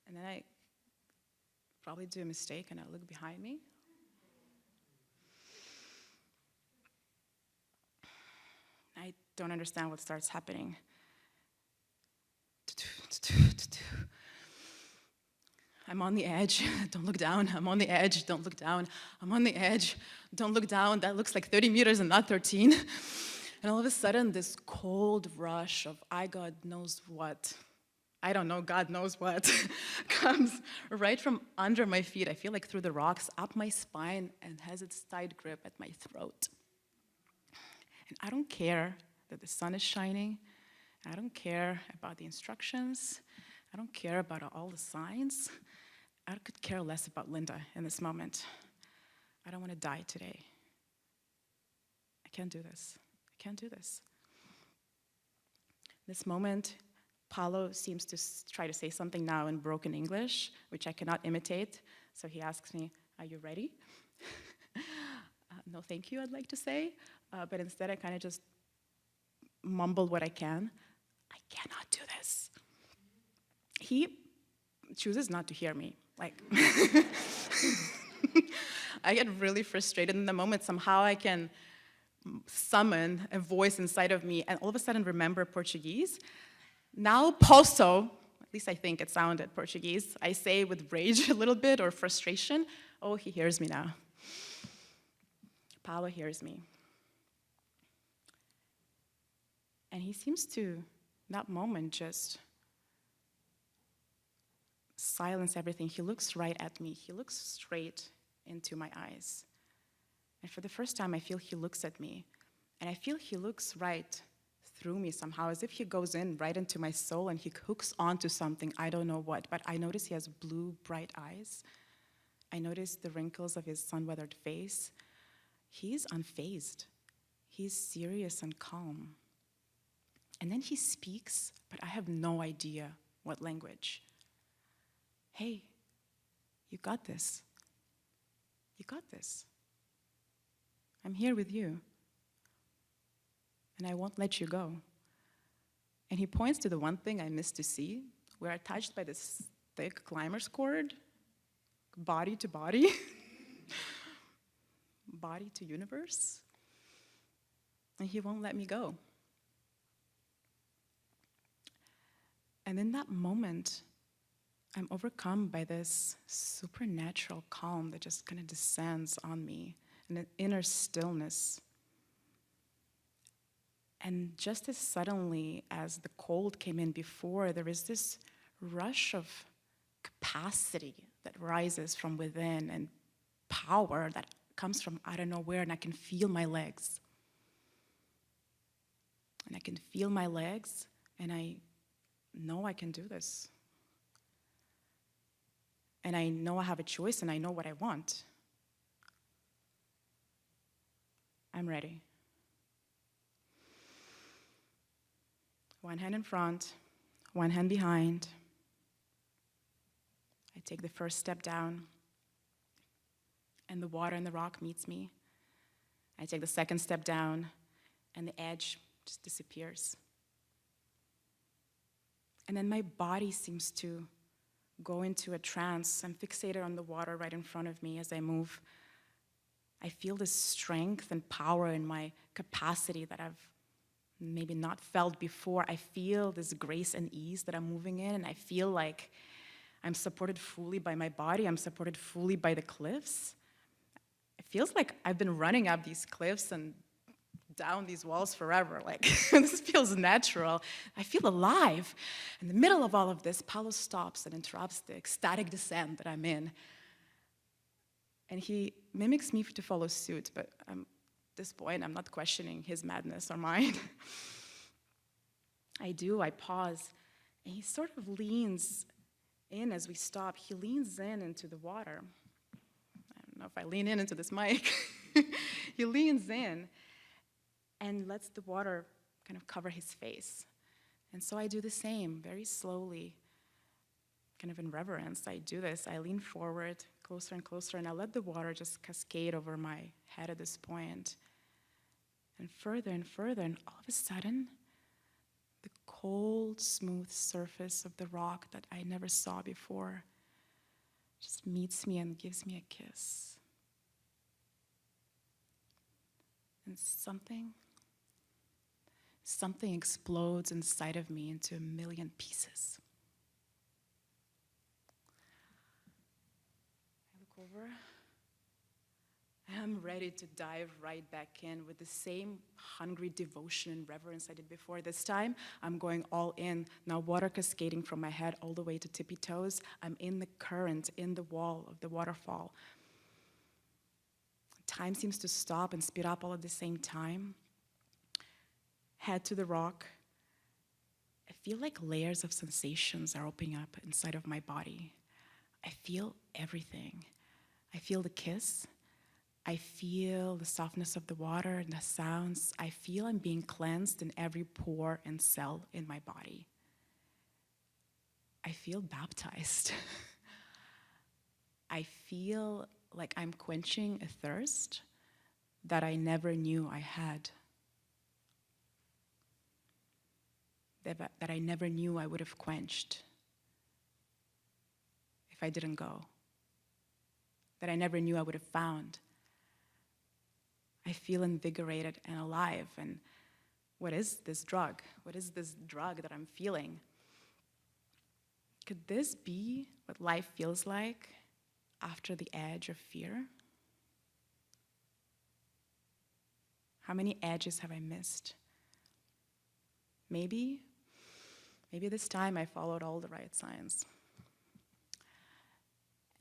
and then I probably do a mistake, and I look behind me. I don't understand what starts happening. I'm on the edge, don't look down. I'm on the edge, don't look down. I'm on the edge, don't look down. That looks like 30 meters and not 13. And all of a sudden, this cold rush of God knows what, I don't know, God knows what, comes right from under my feet. I feel like through the rocks, up my spine, and has its tight grip at my throat. And I don't care that the sun is shining. I don't care about the instructions. I don't care about all the signs. I could care less about Linda in this moment. I don't want to die today. I can't do this. I can't do this. This moment, Paolo seems to try to say something now in broken English, which I cannot imitate. So he asks me, "Are you ready?" No, thank you, I'd like to say. But instead, I kind of just mumble what I can. I cannot do this. He chooses not to hear me. I get really frustrated in the moment. Somehow I can summon a voice inside of me and all of a sudden remember Portuguese. Now posso, at least I think it sounded Portuguese, I say with rage a little bit or frustration. Oh, he hears me now. Paolo hears me. And he seems to, in that moment, just silence everything. He looks right at me. He looks straight into my eyes. And for the first time, I feel he looks at me. And I feel he looks right through me somehow, as if he goes in right into my soul and he hooks onto something, I don't know what. But I notice he has blue, bright eyes. I notice the wrinkles of his sun-weathered face. He's unfazed. He's serious and calm. And then he speaks, but I have no idea what language. Hey, you got this. You got this. I'm here with you. And I won't let you go. And he points to the one thing I missed to see. We're attached by this thick climber's cord, body to body, body to universe. And he won't let me go. And in that moment, I'm overcome by this supernatural calm that just kind of descends on me, and an inner stillness. And just as suddenly as the cold came in before, there is this rush of capacity that rises from within and power that comes from I don't know where, and I can feel my legs. And I can feel my legs, and I know I can do this. And I know I have a choice, and I know what I want. I'm ready. One hand in front, one hand behind. I take the first step down, and the water and the rock meets me. I take the second step down, and the edge just disappears. And then my body seems to go into a trance. I'm fixated on the water right in front of me as I move I feel this strength and power in my capacity that I've maybe not felt before. I feel this grace and ease that I'm moving in, and I feel like I'm supported fully by my body. I'm supported fully by the cliffs. It feels like I've been running up these cliffs and down these walls forever. Like, this feels natural. I feel alive. In the middle of all of this, Paulo stops and interrupts the ecstatic descent that I'm in. And he mimics me to follow suit, but at this point, I'm not questioning his madness or mine. I pause, and he sort of leans in as we stop. He leans in into the water. I don't know if I lean in into this mic. He leans in and lets the water kind of cover his face. And so I do the same, very slowly, kind of in reverence. I do this. I lean forward, closer and closer, and I let the water just cascade over my head at this point. And further, and all of a sudden, the cold, smooth surface of the rock that I never saw before just meets me and gives me a kiss. And something explodes inside of me into a million pieces. I look over. I'm ready to dive right back in with the same hungry devotion and reverence I did before. This time, I'm going all in. Now water cascading from my head all the way to tippy toes. I'm in the current, in the wall of the waterfall. Time seems to stop and speed up all at the same time. Head to the rock. I feel like layers of sensations are opening up inside of my body. I feel everything. I feel the kiss. I feel the softness of the water and the sounds. I feel I'm being cleansed in every pore and cell in my body. I feel baptized. I feel like I'm quenching a thirst that I never knew I had. That I never knew I would have quenched if I didn't go. That I never knew I would have found. I feel invigorated and alive. And what is this drug? What is this drug that I'm feeling? Could this be what life feels like after the edge of fear? How many edges have I missed? Maybe this time I followed all the right signs.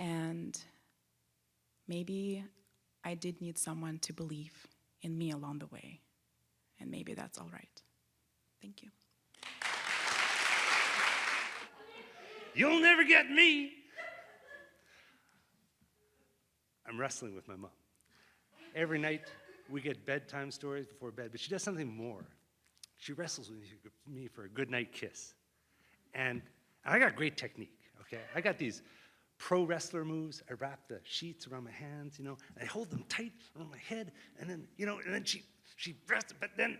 And maybe I did need someone to believe in me along the way. And maybe that's all right. Thank you. You'll never get me. I'm wrestling with my mom. Every night we get bedtime stories before bed, but she does something more. She wrestles with me for a good night kiss. And I got great technique, okay? I got these pro wrestler moves. I wrap the sheets around my hands, and I hold them tight around my head, and then, and then she wrestles, but then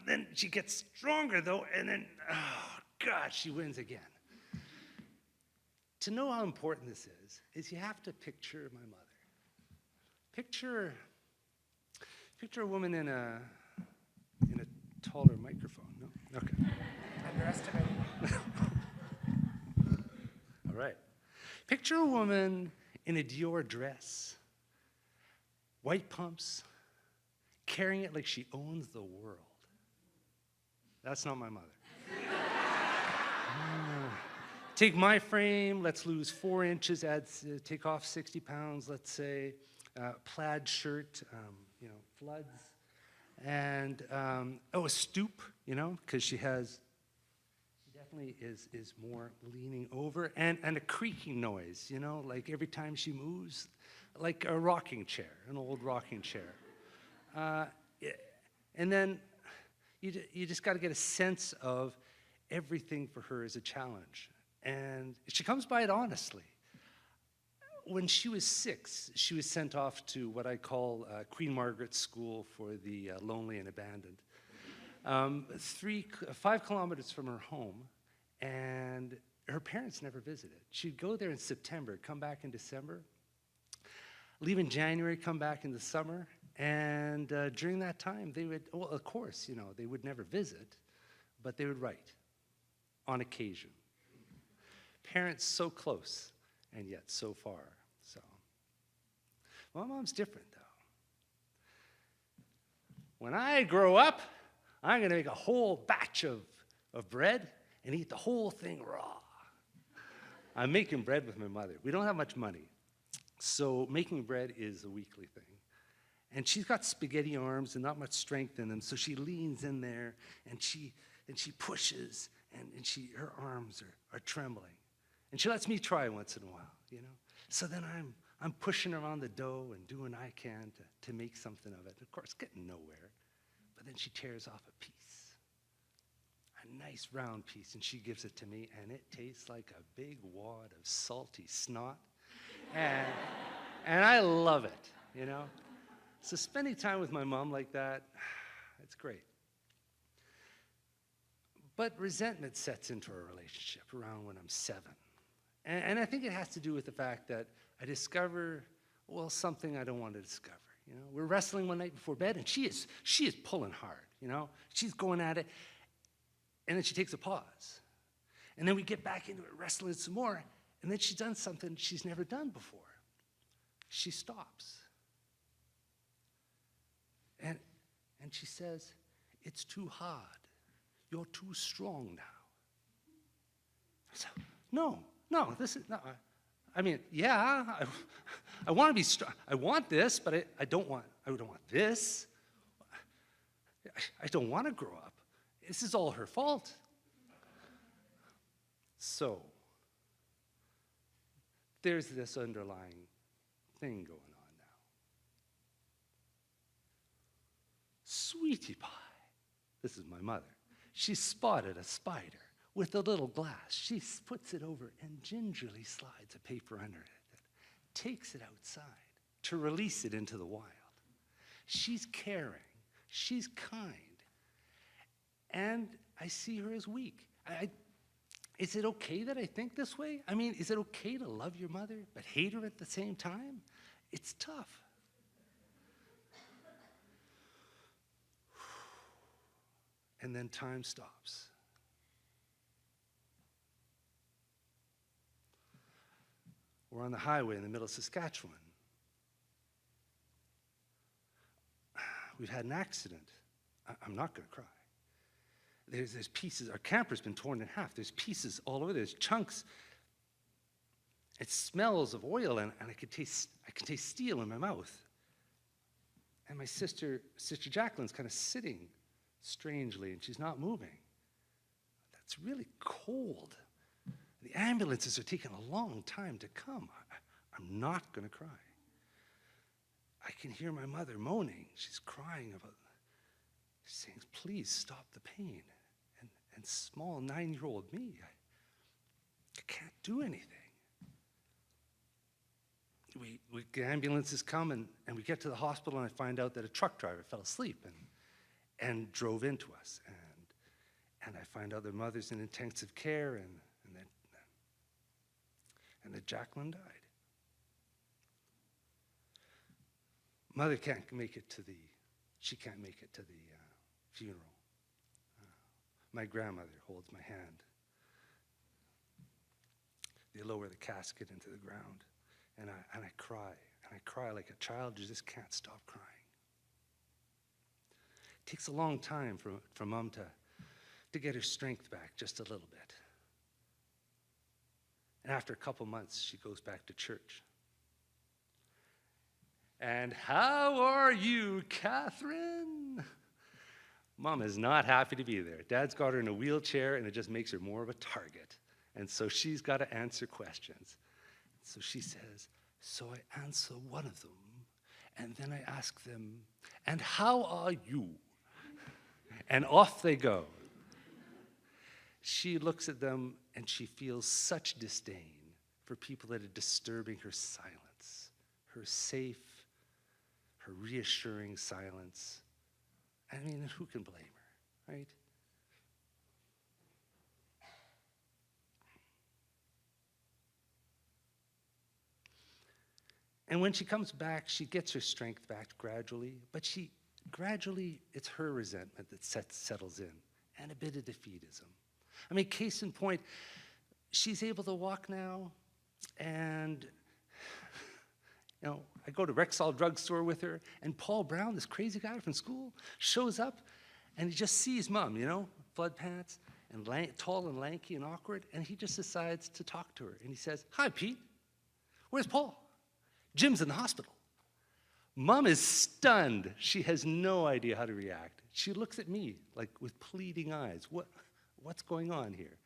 then she gets stronger though, and then, oh God, she wins again. To know how important this is you have to picture my mother. Picture a woman in a taller microphone. No? Okay. Underestimated. All right. Picture a woman in a Dior dress, white pumps, carrying it like she owns the world. That's not my mother. Take my frame, let's lose 4 inches, take off 60 pounds, let's say, plaid shirt, floods, and a stoop, because she definitely is more leaning over, and a creaking noise, like every time she moves, like a rocking chair, an old rocking chair. And then you just got to get a sense of everything for her is a challenge. And she comes by it honestly. When she was 6, she was sent off to what I call Queen Margaret's School for the Lonely and Abandoned. 5 kilometers from her home, and her parents never visited. She'd go there in September, come back in December. leave in January, come back in the summer, and during that time, they would, well, of course, they would never visit, but they would write on occasion. Parents so close, and yet so far. So, my mom's different, though. When I grow up, I'm going to make a whole batch of bread and eat the whole thing raw. I'm making bread with my mother. We don't have much money, so making bread is a weekly thing. And she's got spaghetti arms and not much strength in them, so she leans in there and she pushes, and her arms are trembling. And she lets me try once in a while, So then I'm pushing around the dough and doing what I can to make something of it. Of course, getting nowhere. But then she tears off a piece, a nice round piece, and she gives it to me, and it tastes like a big wad of salty snot. And I love it, So spending time with my mom like that, it's great. But resentment sets into our relationship around when I'm 7. And I think it has to do with the fact that I discover, something I don't want to discover. We're wrestling one night before bed, and she is pulling hard. She's going at it, and then she takes a pause. And then we get back into it, wrestling some more, and then she's done something she's never done before. She stops. And she says, "It's too hard. You're too strong now." I said, No, this is no. I want to be strong. I want this, but I don't want this. I don't want to grow up. This is all her fault. So there's this underlying thing going on now. Sweetie pie. This is my mother. She spotted a spider with a little glass. She puts it over and gingerly slides a paper under it, takes it outside to release it into the wild. She's caring. She's kind. And I see her as weak. Is it okay that I think this way? Is it okay to love your mother but hate her at the same time? It's tough. And then time stops. We're on the highway in the middle of Saskatchewan. We've had an accident. I'm not going to cry. There's pieces. Our camper's been torn in half. There's pieces all over. There's chunks. It smells of oil, and I can taste steel in my mouth. And my sister Jacqueline's kind of sitting strangely, and she's not moving. That's really cold. The ambulances are taking a long time to come. I'm not going to cry. I can hear my mother moaning. She's crying about, saying, "Please stop the pain." And small 9-year-old me, I can't do anything. The ambulances come, and we get to the hospital, and I find out that a truck driver fell asleep and drove into us. And I find out their mother's in intensive care, and that Jacqueline died. Mother can't make it to the funeral. My grandmother holds my hand. They lower the casket into the ground, and I cry like a child who just can't stop crying. It takes a long time for Mom to get her strength back just a little bit. And after a couple months, she goes back to church. "And how are you, Catherine?" Mom is not happy to be there. Dad's got her in a wheelchair, and it just makes her more of a target. And so she's got to answer questions. So she says, "So I answer one of them, and then I ask them, 'And how are you?' And off they go." She looks at them, and she feels such disdain for people that are disturbing her silence, her safe, her reassuring silence. Who can blame her, right? And when she comes back, she gets her strength back gradually, but gradually, it's her resentment that settles in, and a bit of defeatism. I mean, case in point, she's able to walk now, and I go to Rexall drugstore with her, and Paul Brown, this crazy guy from school, shows up, and he just sees Mom, flood pants, and tall and lanky and awkward, and he just decides to talk to her. And he says, "Hi, Pete. Where's Paul? Jim's in the hospital." Mom is stunned. She has no idea how to react. She looks at me like with pleading eyes. What's going on here?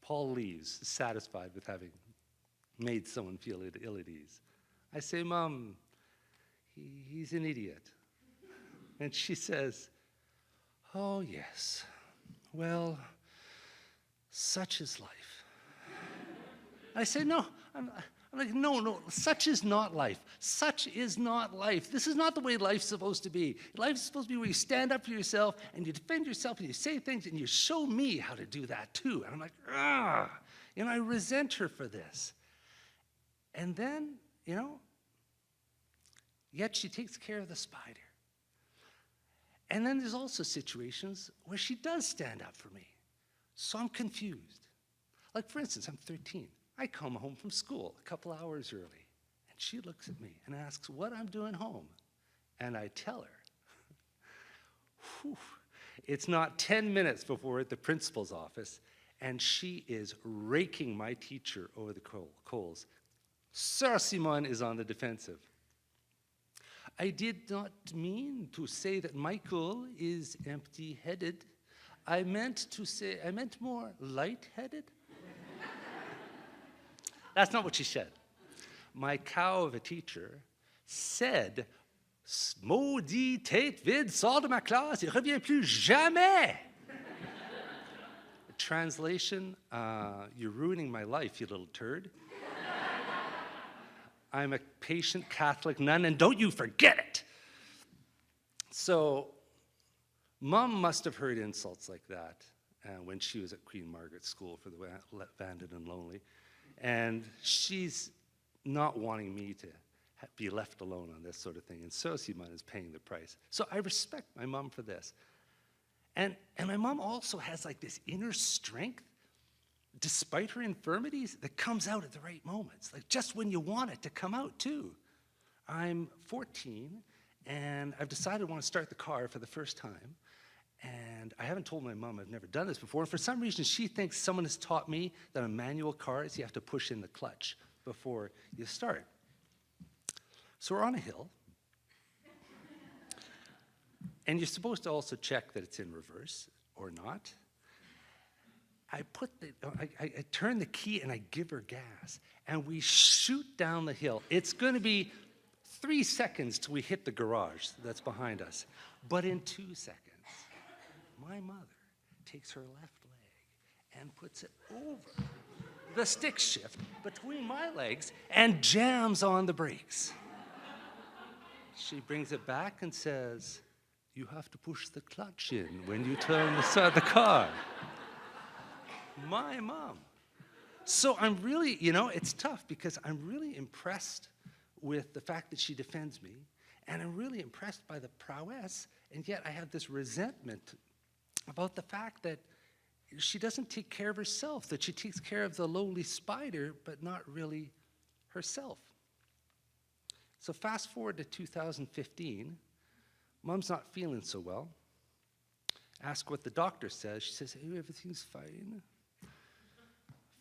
Paul leaves, satisfied with having made someone feel ill at ease. I say, "Mom, he's an idiot." And she says, "Oh, yes. Well, such is life." I say, "No, I'm like, no, such is not life. Such is not life. This is not the way life's supposed to be. Life's supposed to be where you stand up for yourself and you defend yourself and you say things and you show me how to do that too." And I'm like, I resent her for this. And then, yet she takes care of the spider. And then there's also situations where she does stand up for me. So I'm confused. Like, for instance, I'm 13. I come home from school a couple hours early, and she looks at me and asks what I'm doing home. And I tell her. Whew. It's not 10 minutes before we're at the principal's office, and she is raking my teacher over the coals. Sir Simon is on the defensive. "I did not mean to say that Michael is empty-headed. I meant more light-headed." That's not what she said. My cow of a teacher said, "Maudit tête vide, sors de ma classe et reviens plus jamais." Translation, "You're ruining my life, you little turd. I'm a patient Catholic nun, and don't you forget it." So, Mom must have heard insults like that when she was at Queen Margaret's School for the Abandoned and Lonely. And she's not wanting me to be left alone on this sort of thing. And so Simon is paying the price. So I respect my mom for this. And my mom also has like this inner strength, despite her infirmities, that comes out at the right moments. Like just when you want it to come out too. I'm 14 and I've decided I want to start the car for the first time. And I haven't told my mom I've never done this before. And for some reason, she thinks someone has taught me that on manual cars, you have to push in the clutch before you start. So we're on a hill. And you're supposed to also check that it's in reverse or not. I turn the key and I give her gas. And we shoot down the hill. It's going to be 3 seconds till we hit the garage that's behind us. But in 2 seconds, my mother takes her left leg and puts it over the stick shift between my legs and jams on the brakes. She brings it back and says, "You have to push the clutch in when you turn the car." My mom. So I'm really, it's tough because I'm really impressed with the fact that she defends me, and I'm really impressed by the prowess, and yet I have this resentment about the fact that she doesn't take care of herself, that she takes care of the lowly spider, but not really herself. So fast forward to 2015, Mom's not feeling so well. Ask what the doctor says. She says, "Hey, everything's fine."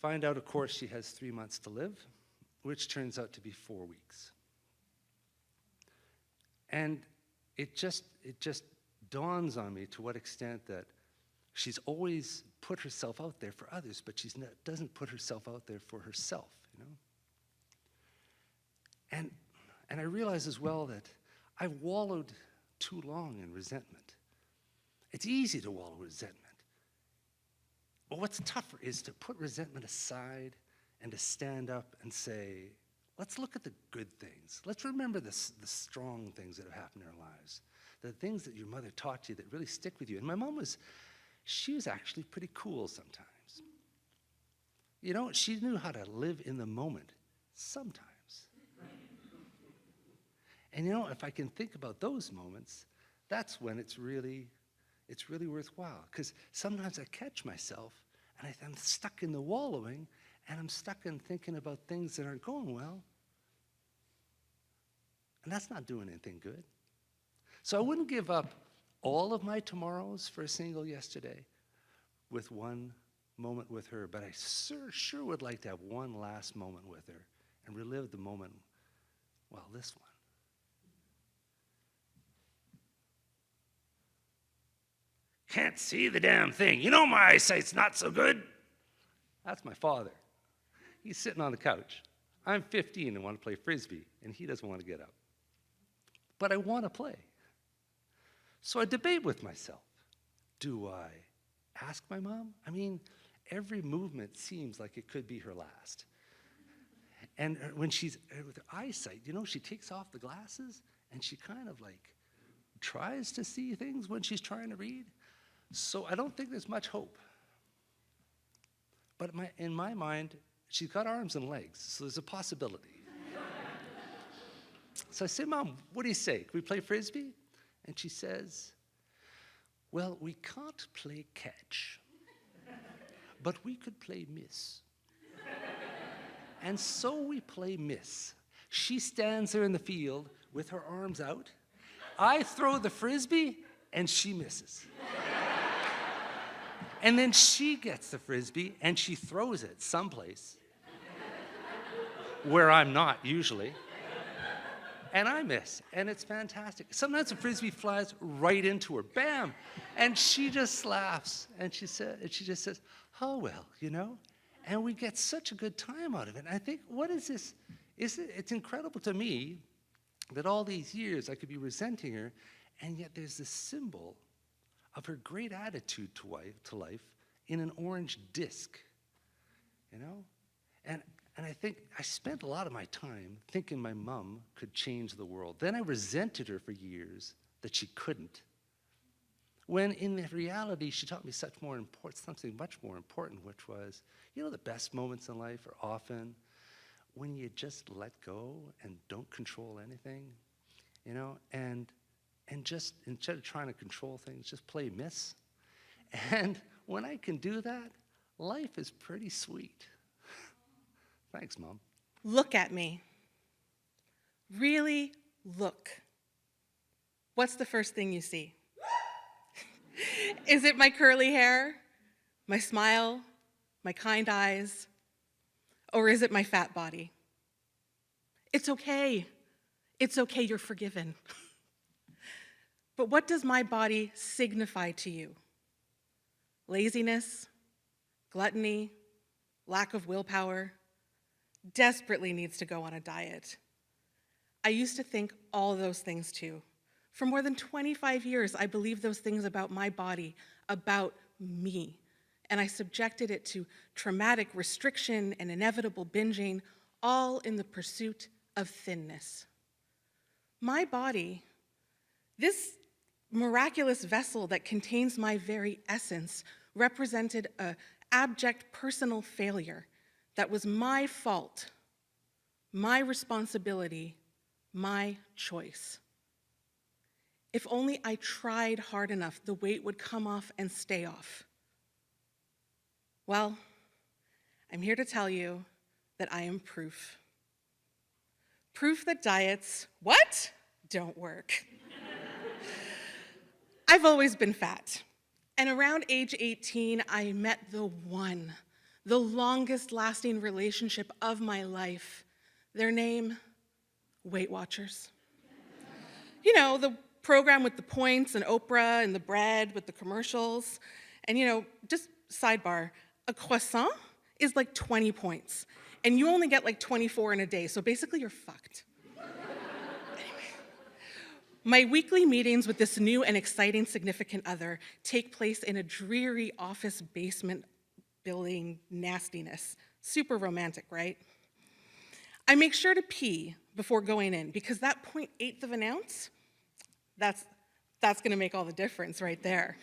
Find out, of course, she has 3 months to live, which turns out to be 4 weeks. And it just dawns on me to what extent that she's always put herself out there for others, but she doesn't put herself out there for herself, And I realize as well that I've wallowed too long in resentment. It's easy to wallow in resentment. But what's tougher is to put resentment aside and to stand up and say, let's look at the good things. Let's remember the strong things that have happened in our lives. The things that your mother taught you that really stick with you. And my mom she was actually pretty cool sometimes. She knew how to live in the moment sometimes. And you know, if I can think about those moments, that's when it's really worthwhile. Because sometimes I catch myself and I'm stuck in the wallowing, and I'm stuck in thinking about things that aren't going well. And that's not doing anything good. So I wouldn't give up all of my tomorrows for a single yesterday with one moment with her, but I sure would like to have one last moment with her and relive the moment, well, this one. Can't see the damn thing. You know my eyesight's not so good. That's my father. He's sitting on the couch. I'm 15 and want to play Frisbee, and he doesn't want to get up. But I want to play. So I debate with myself. Do I ask my mom? I mean, every movement seems like it could be her last. And when she's with her eyesight, you know, she takes off the glasses and she kind of like tries to see things when she's trying to read. So I don't think there's much hope. But in my mind, she's got arms and legs, so there's a possibility. So I say, Mom, what do you say? Can we play Frisbee? And she says, well, we can't play catch, but we could play miss. And so we play miss. She stands there in the field with her arms out. I throw the Frisbee, and she misses. And then she gets the Frisbee, and she throws it someplace where I'm not usually. And I miss, and it's fantastic. Sometimes the Frisbee flies right into her, bam! And she just laughs, and she just says, oh, well, you know? And we get such a good time out of it. And I think, what is this? It's incredible to me that all these years I could be resenting her, and yet there's this symbol of her great attitude to life in an orange disc, you know? And I think I spent a lot of my time thinking my mom could change the world. Then I resented her for years that she couldn't. When in reality, she taught me something much more important, which was, you know, the best moments in life are often when you just let go and don't control anything, you know, and just, instead of trying to control things, just play miss. And when I can do that, life is pretty sweet. Thanks, Mom. Look at me. Really look. What's the first thing you see? Is it my curly hair, my smile, my kind eyes, or is it my fat body? It's okay. It's okay, you're forgiven. But what does my body signify to you? Laziness, gluttony, lack of willpower, desperately needs to go on a diet. I used to think all those things too. For more than 25 years, I believed those things about my body, about me, and I subjected it to traumatic restriction and inevitable binging, all in the pursuit of thinness. My body, this miraculous vessel that contains my very essence, represented an abject personal failure that was my fault, my responsibility, my choice. If only I tried hard enough, the weight would come off and stay off. Well, I'm here to tell you that I am proof. Proof that diets, what? Don't work. I've always been fat. And around age 18, I met the one, the longest lasting relationship of my life. Their name, Weight Watchers. You know, the program with the points and Oprah and the bread with the commercials. And you know, just sidebar, a croissant is like 20 points. And you only get like 24 in a day, so basically you're fucked. My weekly meetings with this new and exciting significant other take place in a dreary office basement building nastiness. Super romantic, right? I make sure to pee before going in because that 0.8 of an ounce, that's gonna make all the difference right there.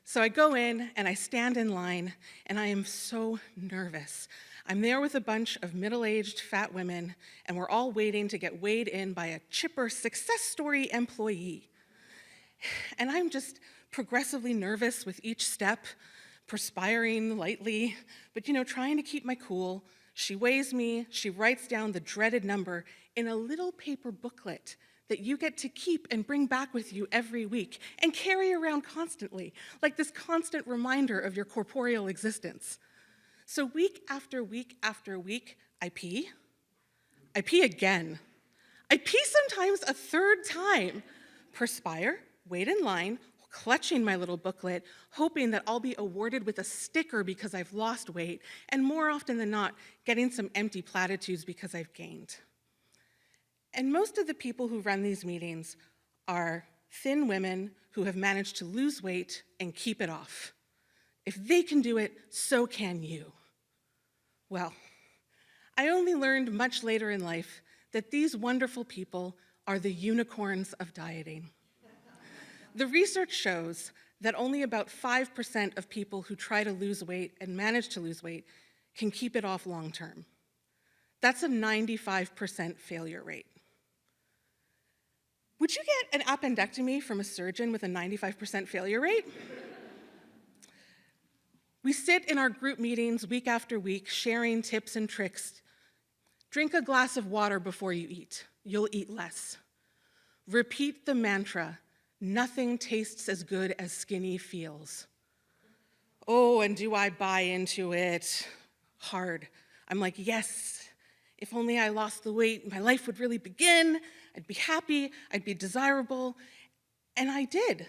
So I go in and I stand in line and I am so nervous. I'm there with a bunch of middle-aged fat women, and we're all waiting to get weighed in by a chipper success story employee. And I'm just progressively nervous with each step, perspiring lightly, but trying to keep my cool. She weighs me, she writes down the dreaded number in a little paper booklet that you get to keep and bring back with you every week and carry around constantly, like this constant reminder of your corporeal existence. So week after week after week, I pee. I pee again. I pee sometimes a third time. Perspire, wait in line, clutching my little booklet, hoping that I'll be awarded with a sticker because I've lost weight, and more often than not, getting some empty platitudes because I've gained. And most of the people who run these meetings are thin women who have managed to lose weight and keep it off. If they can do it, so can you. Well, I only learned much later in life that these wonderful people are the unicorns of dieting. The research shows that only about 5% of people who try to lose weight and manage to lose weight can keep it off long term. That's a 95% failure rate. Would you get an appendectomy from a surgeon with a 95% failure rate? We sit in our group meetings week after week, sharing tips and tricks. Drink a glass of water before you eat. You'll eat less. Repeat the mantra, nothing tastes as good as skinny feels. Oh, and do I buy into it? Hard. I'm like, yes, if only I lost the weight, my life would really begin. I'd be happy, I'd be desirable. And I did.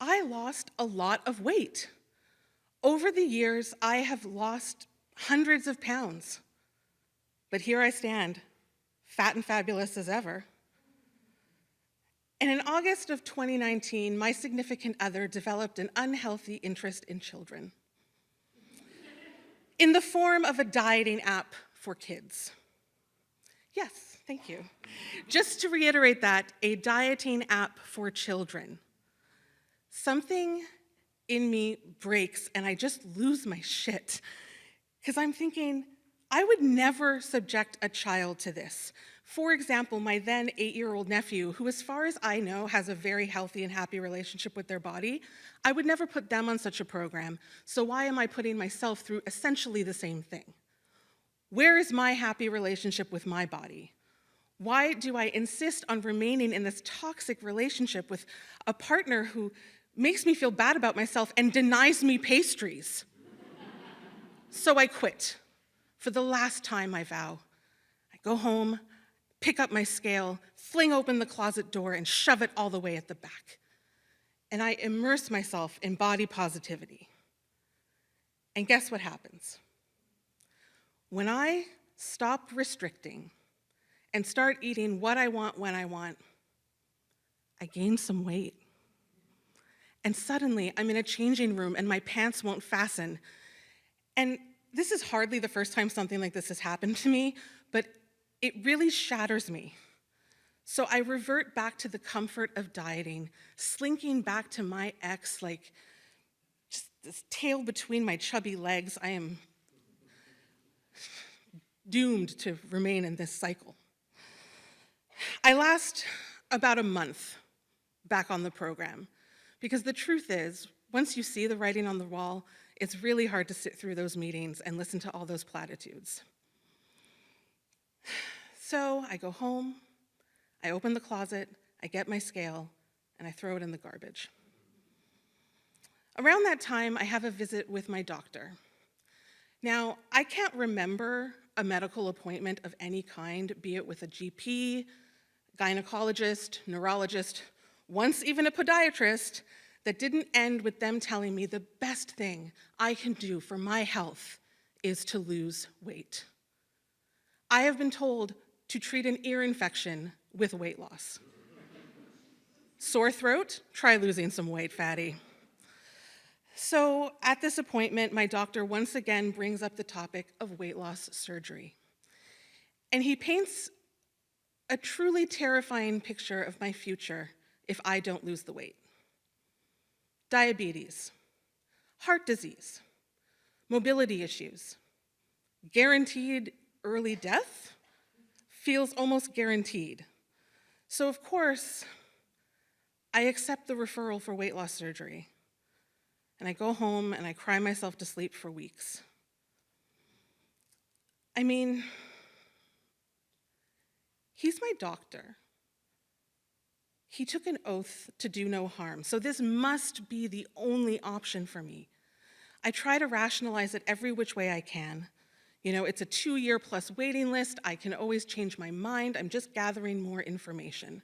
I lost a lot of weight. Over the years, I have lost hundreds of pounds. But here I stand, fat and fabulous as ever. And in August of 2019, my significant other developed an unhealthy interest in children in the form of a dieting app for kids. Yes, thank you. Just to reiterate that, a dieting app for children. Something in me breaks and I just lose my shit. Because I'm thinking, I would never subject a child to this. For example, my then 8-year-old nephew, who as far as I know has a very healthy and happy relationship with their body, I would never put them on such a program, so why am I putting myself through essentially the same thing? Where is my happy relationship with my body? Why do I insist on remaining in this toxic relationship with a partner who makes me feel bad about myself and denies me pastries? So I quit. For the last time, I vow. I go home, pick up my scale, fling open the closet door, and shove it all the way at the back. And I immerse myself in body positivity. And guess what happens? When I stop restricting and start eating what I want when I want, I gain some weight. And suddenly, I'm in a changing room and my pants won't fasten. And this is hardly the first time something like this has happened to me, but it really shatters me. So I revert back to the comfort of dieting, slinking back to my ex like just this tail between my chubby legs. I am doomed to remain in this cycle. I last about a month back on the program, because the truth is, once you see the writing on the wall, it's really hard to sit through those meetings and listen to all those platitudes. So I go home, I open the closet, I get my scale, and I throw it in the garbage. Around that time, I have a visit with my doctor. Now, I can't remember a medical appointment of any kind, be it with a GP, gynecologist, neurologist, once even a podiatrist, that didn't end with them telling me the best thing I can do for my health is to lose weight. I have been told to treat an ear infection with weight loss. Sore throat? Try losing some weight, fatty. So at this appointment, my doctor once again brings up the topic of weight loss surgery. And he paints a truly terrifying picture of my future if I don't lose the weight. Diabetes, heart disease, mobility issues, Guaranteed early death feels almost guaranteed. So of course, I accept the referral for weight loss surgery. And I go home and I cry myself to sleep for weeks. I mean, he's my doctor. He took an oath to do no harm, so this must be the only option for me. I try to rationalize it every which way I can. You know, it's a 2-year plus waiting list. I can always change my mind. I'm just gathering more information.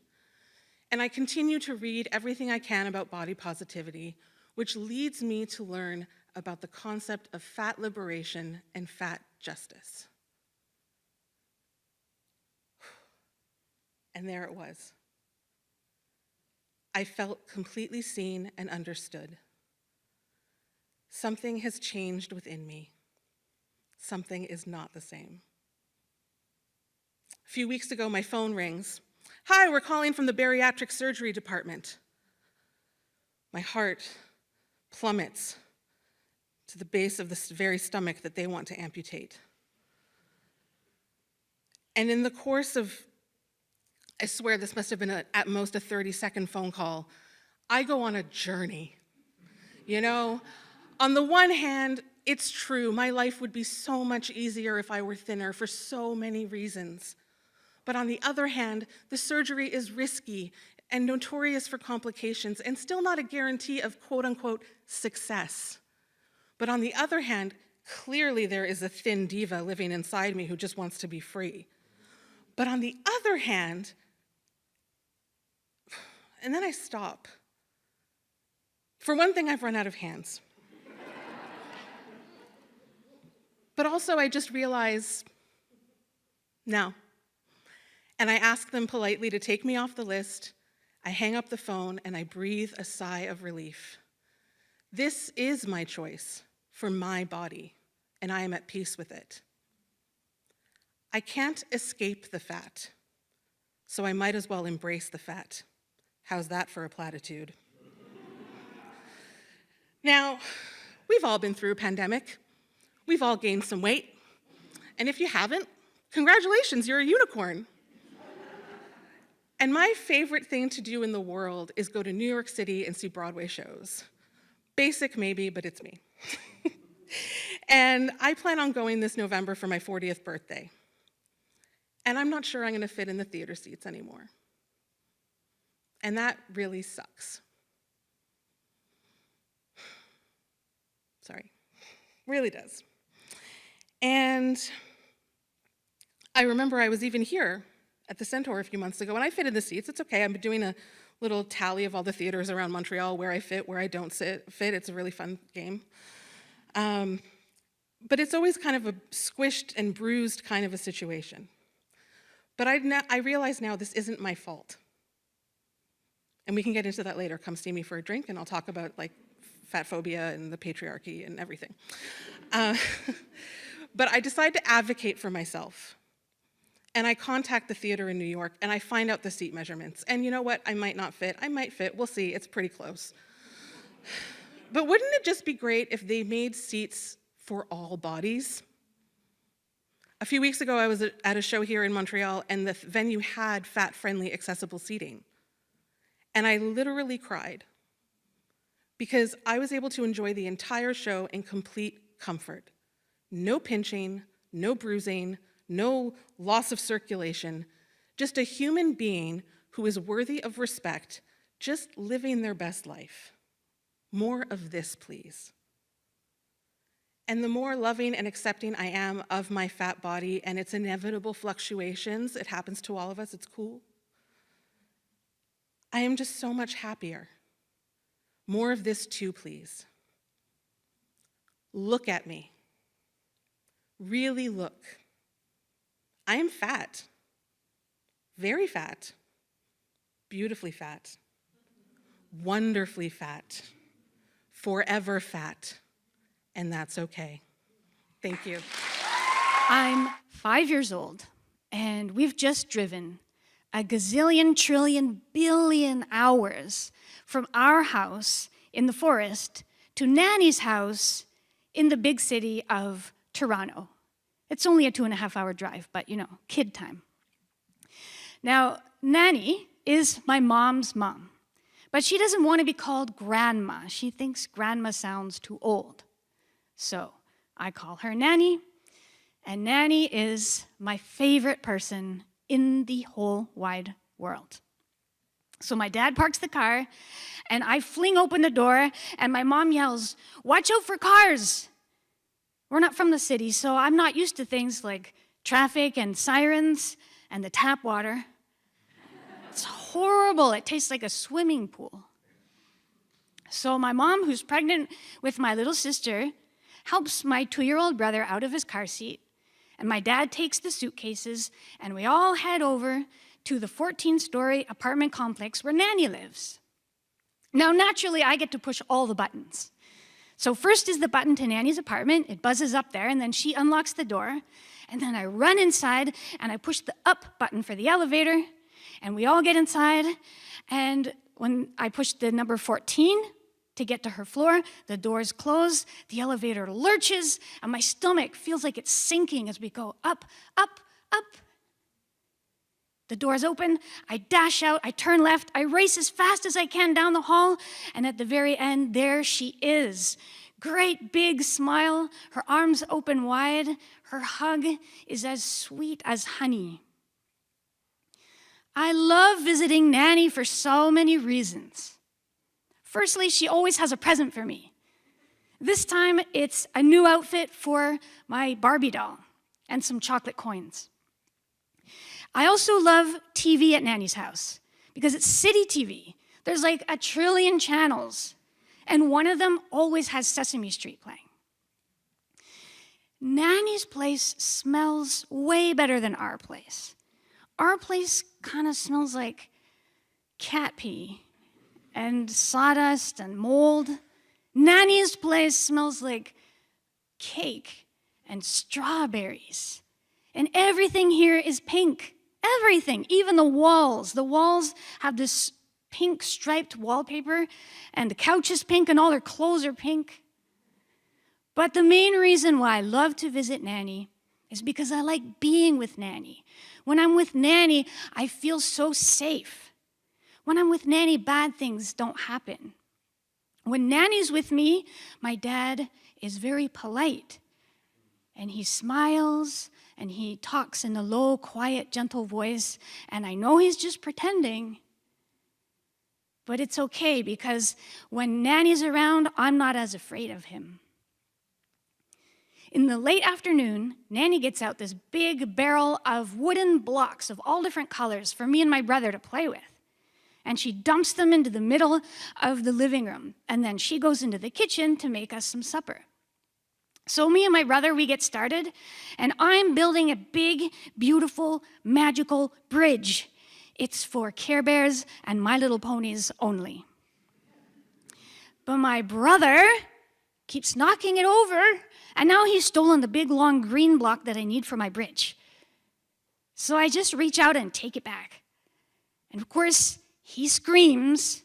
And I continue to read everything I can about body positivity, which leads me to learn about the concept of fat liberation and fat justice. And there it was. I felt completely seen and understood. Something has changed within me. Something is not the same. A few weeks ago, my phone rings. Hi, we're calling from the bariatric surgery department. My heart plummets to the base of the very stomach that they want to amputate. And in the course of, I swear this must have been at most a 30-second phone call, I go on a journey. You know, on the one hand, it's true, my life would be so much easier if I were thinner for so many reasons. But on the other hand, the surgery is risky and notorious for complications and still not a guarantee of quote-unquote success. But on the other hand, clearly there is a thin diva living inside me who just wants to be free. But on the other hand, and then I stop. For one thing, I've run out of hands. But also I just realize, no. And I ask them politely to take me off the list. I hang up the phone and I breathe a sigh of relief. This is my choice for my body, and I am at peace with it. I can't escape the fat, so I might as well embrace the fat. How's that for a platitude? Now, we've all been through a pandemic. We've all gained some weight. And if you haven't, congratulations, you're a unicorn. And my favorite thing to do in the world is go to New York City and see Broadway shows. Basic maybe, but it's me. And I plan on going this November for my 40th birthday. And I'm not sure I'm gonna fit in the theater seats anymore. And that really sucks. Sorry, really does. And I remember I was even here at the Centaur a few months ago, and I fit in the seats. It's okay. I'm doing a little tally of all the theaters around Montreal, where I fit, where I don't fit. It's a really fun game. But it's always kind of a squished and bruised kind of a situation. But I realize now this isn't my fault. And we can get into that later. Come see me for a drink, and I'll talk about like fat phobia and the patriarchy and everything. But I decide to advocate for myself. And I contact the theater in New York, and I find out the seat measurements. And you know what? I might not fit. I might fit. We'll see. It's pretty close. But wouldn't it just be great if they made seats for all bodies? A few weeks ago, I was at a show here in Montreal, and the venue had fat-friendly, accessible seating. And I literally cried because I was able to enjoy the entire show in complete comfort. No pinching, no bruising, no loss of circulation, just a human being who is worthy of respect, just living their best life. More of this, please. And the more loving and accepting I am of my fat body and its inevitable fluctuations, it happens to all of us, it's cool, I am just so much happier. More of this too, please. Look at me. Really look. I am fat, very fat, beautifully fat, wonderfully fat, forever fat, and that's okay. Thank you. I'm 5 years old, and we've just driven a gazillion, trillion, billion hours from our house in the forest to Nanny's house in the big city of Toronto. It's only a 2.5-hour drive, but kid time. Now, Nanny is my mom's mom, but she doesn't want to be called grandma. She thinks grandma sounds too old. So I call her Nanny, and Nanny is my favorite person in the whole wide world. So my dad parks the car, and I fling open the door, and my mom yells, "Watch out for cars!" We're not from the city, so I'm not used to things like traffic and sirens and the tap water. It's horrible. It tastes like a swimming pool. So my mom, who's pregnant with my little sister, helps my 2-year-old brother out of his car seat, and my dad takes the suitcases, and we all head over to the 14-story apartment complex where Nanny lives. Now, naturally, I get to push all the buttons. So first is the button to Nanny's apartment. It buzzes up there, and then she unlocks the door, and then I run inside, and I push the up button for the elevator, and we all get inside, and when I push the number 14 to get to her floor, the doors close, the elevator lurches, and my stomach feels like it's sinking as we go up, up, up. The doors open, I dash out, I turn left, I race as fast as I can down the hall, and at the very end, there she is. Great big smile, her arms open wide, her hug is as sweet as honey. I love visiting Nanny for so many reasons. Firstly, she always has a present for me. This time, it's a new outfit for my Barbie doll and some chocolate coins. I also love TV at Nanny's house because it's city TV. There's like 1 trillion channels, and one of them always has Sesame Street playing. Nanny's place smells way better than our place. Our place kind of smells like cat pee and sawdust and mold. Nanny's place smells like cake and strawberries. And everything here is pink. Everything, even the walls. The walls have this pink striped wallpaper, and the couch is pink, and all her clothes are pink. But the main reason why I love to visit Nanny is because I like being with Nanny. When I'm with Nanny, I feel so safe. When I'm with Nanny, bad things don't happen. When Nanny's with me, my dad is very polite, and he smiles, and he talks in a low, quiet, gentle voice, and I know he's just pretending. But it's okay, because when Nanny's around, I'm not as afraid of him. In the late afternoon, Nanny gets out this big barrel of wooden blocks of all different colors for me and my brother to play with. And she dumps them into the middle of the living room, and then she goes into the kitchen to make us some supper. So me and my brother, we get started, and I'm building a big, beautiful, magical bridge. It's for Care Bears and My Little Ponies only. But my brother keeps knocking it over, and now he's stolen the big, long green block that I need for my bridge. So I just reach out and take it back. And of course, he screams,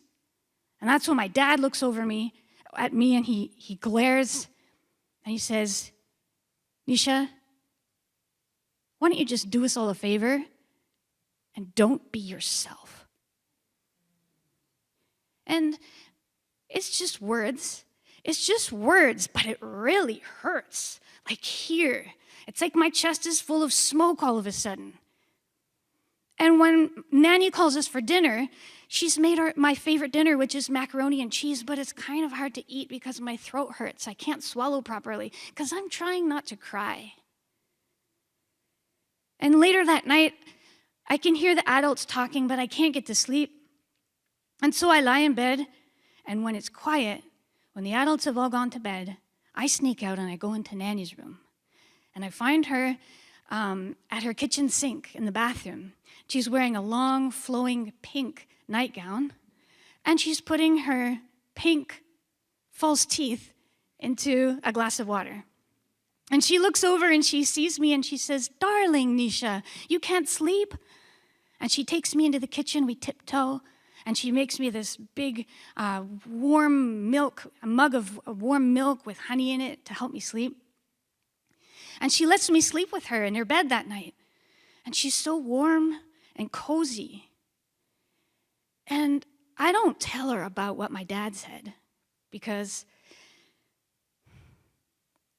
and that's when my dad looks over at me, and he glares. And he says, "Nisha, why don't you just do us all a favor and don't be yourself?" And it's just words. It's just words, but it really hurts. Like here. It's like my chest is full of smoke all of a sudden. And when Nanny calls us for dinner, she's made my favorite dinner, which is macaroni and cheese, but it's kind of hard to eat because my throat hurts. I can't swallow properly because I'm trying not to cry. And later that night, I can hear the adults talking, but I can't get to sleep. And so I lie in bed, and when it's quiet, when the adults have all gone to bed, I sneak out and I go into Nanny's room. And I find her at her kitchen sink in the bathroom. She's wearing a long, flowing pink nightgown, and she's putting her pink false teeth into a glass of water. And she looks over and she sees me and she says, "Darling Nisha, you can't sleep?" And she takes me into the kitchen, we tiptoe, and she makes me this big warm milk, a mug of warm milk with honey in it to help me sleep. And she lets me sleep with her in her bed that night. And she's so warm and cozy. And I don't tell her about what my dad said because,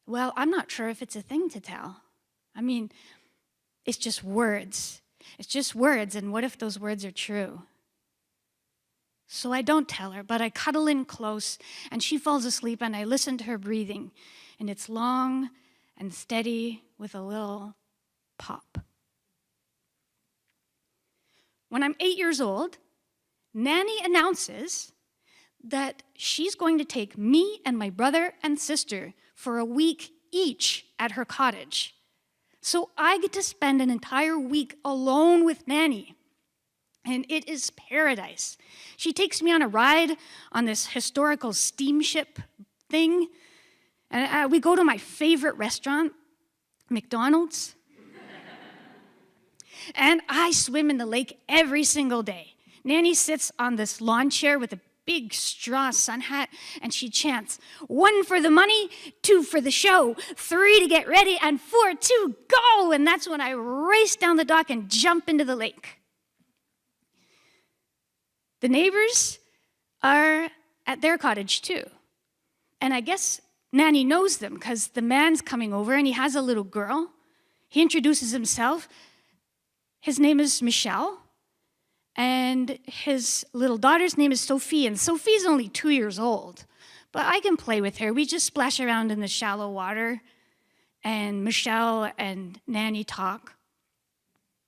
well, I'm not sure if it's a thing to tell. I mean, it's just words. It's just words, and what if those words are true? So I don't tell her, but I cuddle in close, and she falls asleep, and I listen to her breathing, and it's long and steady with a little pop. When I'm 8 years old, Nanny announces that she's going to take me and my brother and sister for a week each at her cottage. So I get to spend an entire week alone with Nanny. And it is paradise. She takes me on a ride on this historical steamship thing. And we go to my favorite restaurant, McDonald's. And I swim in the lake every single day. Nanny sits on this lawn chair with a big straw sun hat, and she chants, 1 for the money, 2 for the show, 3 to get ready, and 4 to go. And that's when I race down the dock and jump into the lake. The neighbors are at their cottage too. And I guess Nanny knows them because the man's coming over and he has a little girl. He introduces himself. His name is Michel. And his little daughter's name is Sophie. And Sophie's only 2 years old. But I can play with her. We just splash around in the shallow water. And Michel and Nanny talk.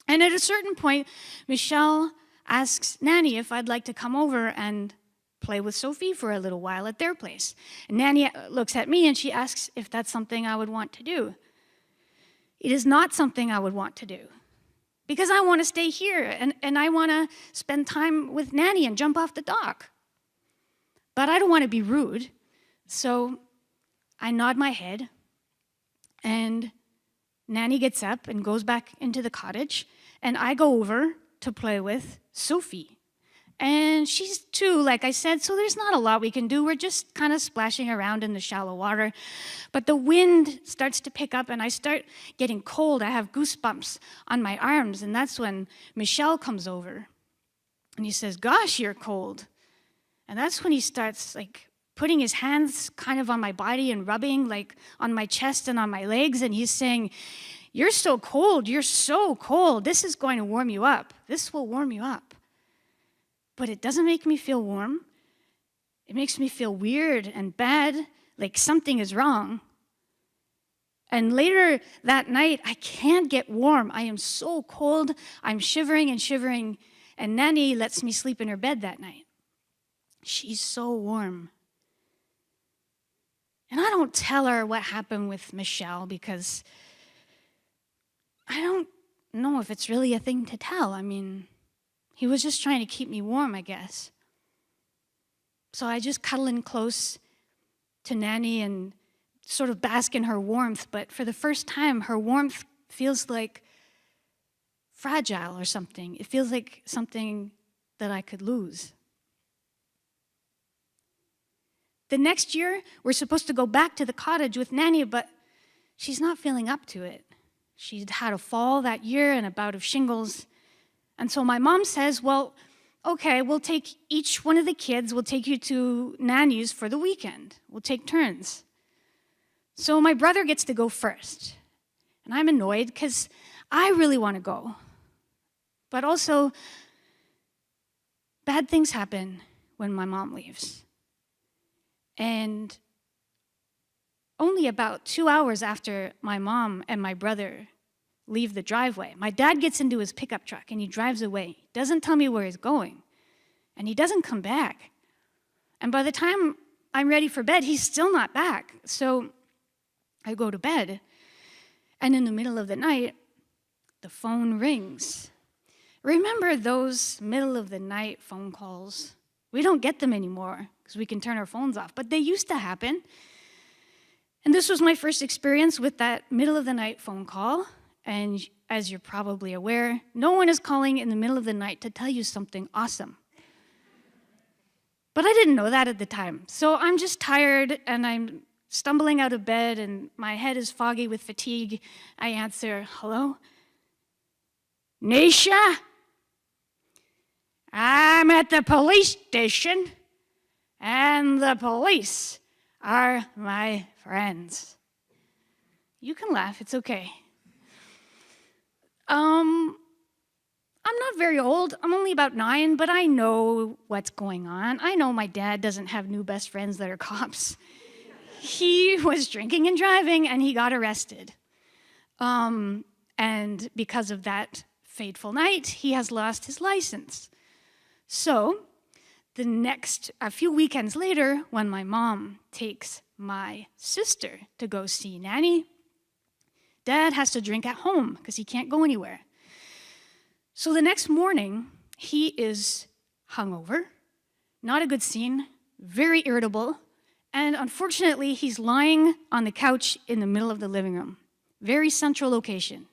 And at a certain point, Michel asks Nanny if I'd like to come over and play with Sophie for a little while at their place. And Nanny looks at me and she asks if that's something I would want to do. It is not something I would want to do because I want to stay here and I want to spend time with Nanny and jump off the dock. But I don't want to be rude, so I nod my head and Nanny gets up and goes back into the cottage and I go over to play with Sophie. And she's 2, like I said, so there's not a lot we can do. We're just kind of splashing around in the shallow water. But the wind starts to pick up and I start getting cold. I have goosebumps on my arms. And that's when Michel comes over. And he says, gosh, you're cold. And that's when he starts like putting his hands kind of on my body and rubbing like on my chest and on my legs. And he's saying, you're so cold, you're so cold. This is going to warm you up. This will warm you up. But it doesn't make me feel warm. It makes me feel weird and bad, like something is wrong. And later that night, I can't get warm. I am so cold. I'm shivering and shivering. And Nanny lets me sleep in her bed that night. She's so warm. And I don't tell her what happened with Michel because I don't know if it's really a thing to tell. I mean, he was just trying to keep me warm, I guess. So I just cuddle in close to Nanny and sort of bask in her warmth. But for the first time, her warmth feels like fragile or something. It feels like something that I could lose. The next year, we're supposed to go back to the cottage with Nanny, but she's not feeling up to it. She'd had a fall that year and a bout of shingles. And so my mom says, well, okay, we'll take each one of the kids, we'll take you to Nanny's for the weekend. We'll take turns. So my brother gets to go first. And I'm annoyed because I really want to go. But also, bad things happen when my mom leaves. And only about 2 hours after my mom and my brother leave the driveway, my dad gets into his pickup truck and he drives away. Doesn't tell me where he's going. And he doesn't come back. And by the time I'm ready for bed, he's still not back. So I go to bed. And in the middle of the night, the phone rings. Remember those middle of the night phone calls? We don't get them anymore because we can turn our phones off, but they used to happen. And this was my first experience with that middle of the night phone call. And as you're probably aware, no one is calling in the middle of the night to tell you something awesome. But I didn't know that at the time. So I'm just tired and I'm stumbling out of bed and my head is foggy with fatigue, I answer, "Hello? Nisha? I'm at the police station, and the police are my friends." You can laugh, it's okay. I'm not very old. I'm only about 9, but I know what's going on. I know my dad doesn't have new best friends that are cops. He was drinking and driving, and he got arrested. And because of that fateful night, he has lost his license. So, a few weekends later, when my mom takes my sister to go see Nanny, Dad has to drink at home because he can't go anywhere. So the next morning, he is hungover, not a good scene, very irritable, and unfortunately, he's lying on the couch in the middle of the living room, very central location.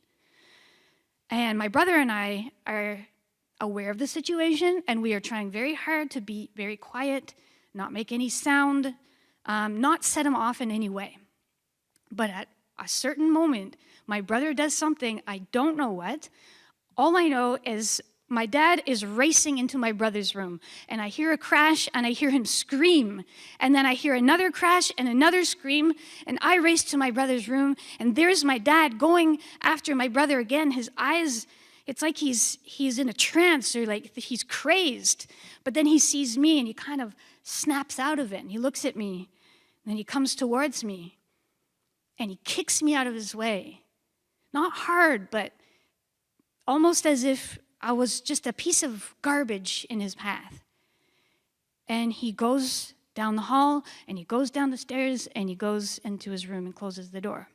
And my brother and I are aware of the situation, and we are trying very hard to be very quiet, not make any sound, not set him off in any way. But at a certain moment, my brother does something, I don't know what. All I know is my dad is racing into my brother's room, and I hear a crash, and I hear him scream, and then I hear another crash and another scream, and I race to my brother's room, and there's my dad going after my brother again. His eyes, it's like he's in a trance, or like he's crazed, but then he sees me, and he kind of snaps out of it, and he looks at me, and then he comes towards me, and he kicks me out of his way. Not hard, but almost as if I was just a piece of garbage in his path. And he goes down the hall, and he goes down the stairs, and he goes into his room and closes the door.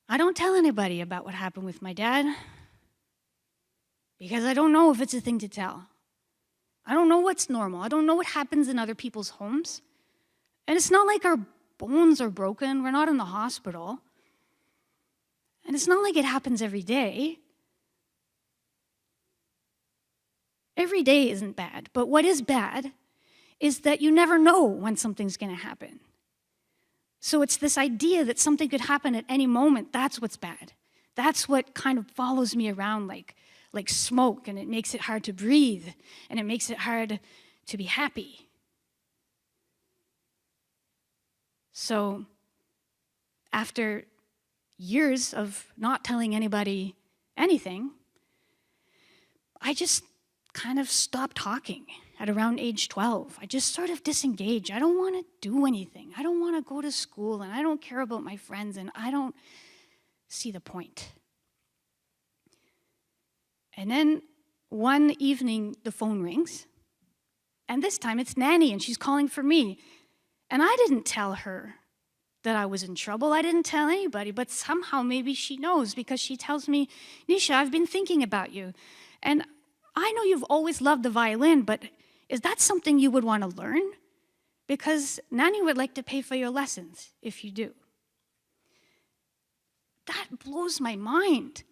I don't tell anybody about what happened with my dad because I don't know if it's a thing to tell. I don't know what's normal. I don't know what happens in other people's homes. And it's not like our bones are broken. We're not in the hospital. And it's not like it happens every day. Every day isn't bad, but what is bad is that you never know when something's going to happen. So it's this idea that something could happen at any moment, that's what's bad. That's what kind of follows me around like smoke, and it makes it hard to breathe, and it makes it hard to be happy. So after years of not telling anybody anything, I just kind of stopped talking at around age 12. I just sort of disengaged. I don't want to do anything. I don't want to go to school, and I don't care about my friends, and I don't see the point. And then one evening, the phone rings, and this time it's Nanny, and she's calling for me. And I didn't tell her that I was in trouble. I didn't tell anybody, but somehow maybe she knows because she tells me, "Nisha, I've been thinking about you. And I know you've always loved the violin, but is that something you would want to learn? Because Nanny would like to pay for your lessons if you do." That blows my mind.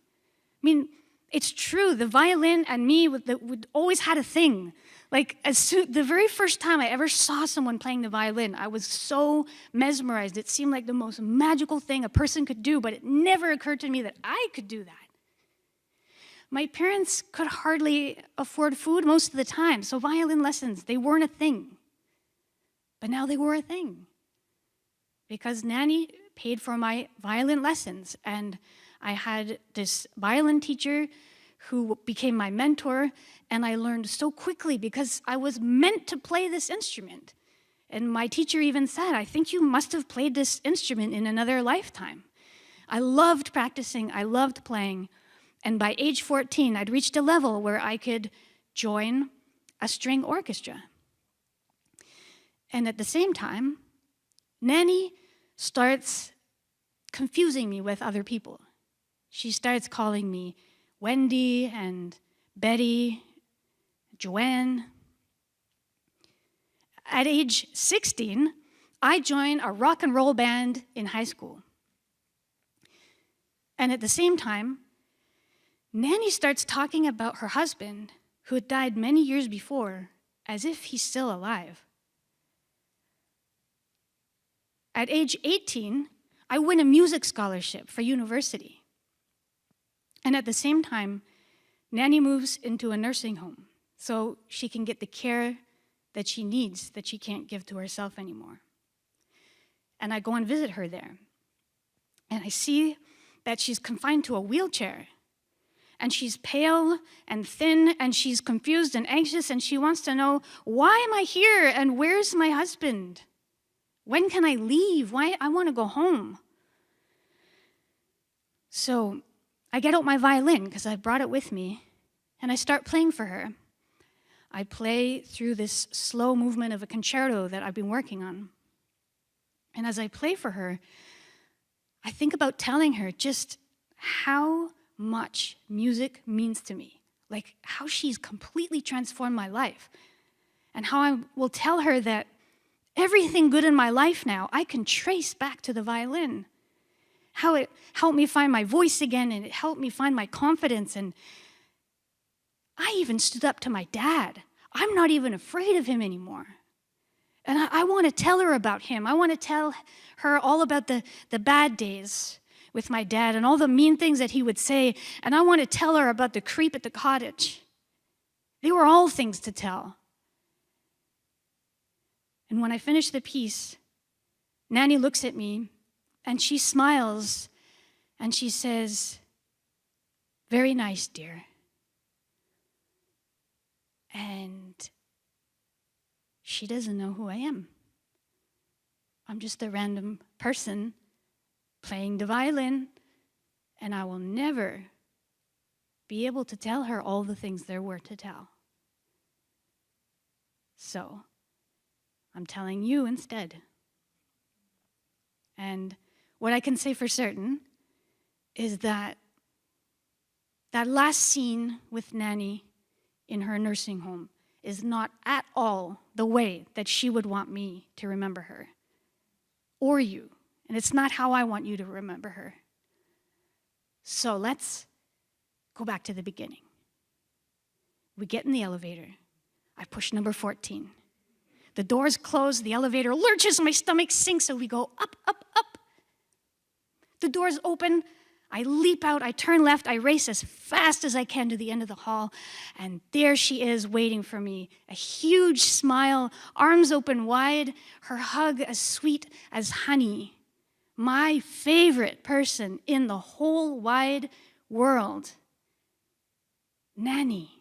I mean, it's true, the violin and me would always had a thing. Like, the very first time I ever saw someone playing the violin, I was so mesmerized. It seemed like the most magical thing a person could do, but it never occurred to me that I could do that. My parents could hardly afford food most of the time, so violin lessons, they weren't a thing. But now they were a thing. Because Nanny paid for my violin lessons, and I had this violin teacher who became my mentor, and I learned so quickly because I was meant to play this instrument. And my teacher even said, "I think you must have played this instrument in another lifetime." I loved practicing, I loved playing, and by age 14, I'd reached a level where I could join a string orchestra. And at the same time, Nanny starts confusing me with other people. She starts calling me Wendy and Betty, Joanne. At age 16, I joined a rock and roll band in high school. And at the same time, Nanny starts talking about her husband, who had died many years before, as if he's still alive. At age 18, I win a music scholarship for university. And at the same time, Nanny moves into a nursing home so she can get the care that she needs that she can't give to herself anymore. And I go and visit her there. And I see that she's confined to a wheelchair. And she's pale and thin, and she's confused and anxious, and she wants to know, why am I here, and where's my husband? When can I leave? Why? I want to go home. So I get out my violin, because I brought it with me, and I start playing for her. I play through this slow movement of a concerto that I've been working on. And as I play for her, I think about telling her just how much music means to me, like how she's completely transformed my life, and how I will tell her that everything good in my life now I can trace back to the violin, how it helped me find my voice again, and it helped me find my confidence. And I even stood up to my dad. I'm not even afraid of him anymore. And I want to tell her about him. I want to tell her all about the bad days with my dad and all the mean things that he would say. And I want to tell her about the creep at the cottage. They were all things to tell. And when I finish the piece, Nanny looks at me and she smiles and she says, "Very nice, dear." And she doesn't know who I am. I'm just a random person playing the violin, and I will never be able to tell her all the things there were to tell. So, I'm telling you instead. And what I can say for certain is that last scene with Nanny in her nursing home is not at all the way that she would want me to remember her, or you. And it's not how I want you to remember her. So let's go back to the beginning. We get in the elevator. I push number 14. The doors close, the elevator lurches, my stomach sinks, so we go up, up, up. The doors open, I leap out, I turn left, I race as fast as I can to the end of the hall, and there she is waiting for me. A huge smile, arms open wide, her hug as sweet as honey. My favorite person in the whole wide world. Nanny.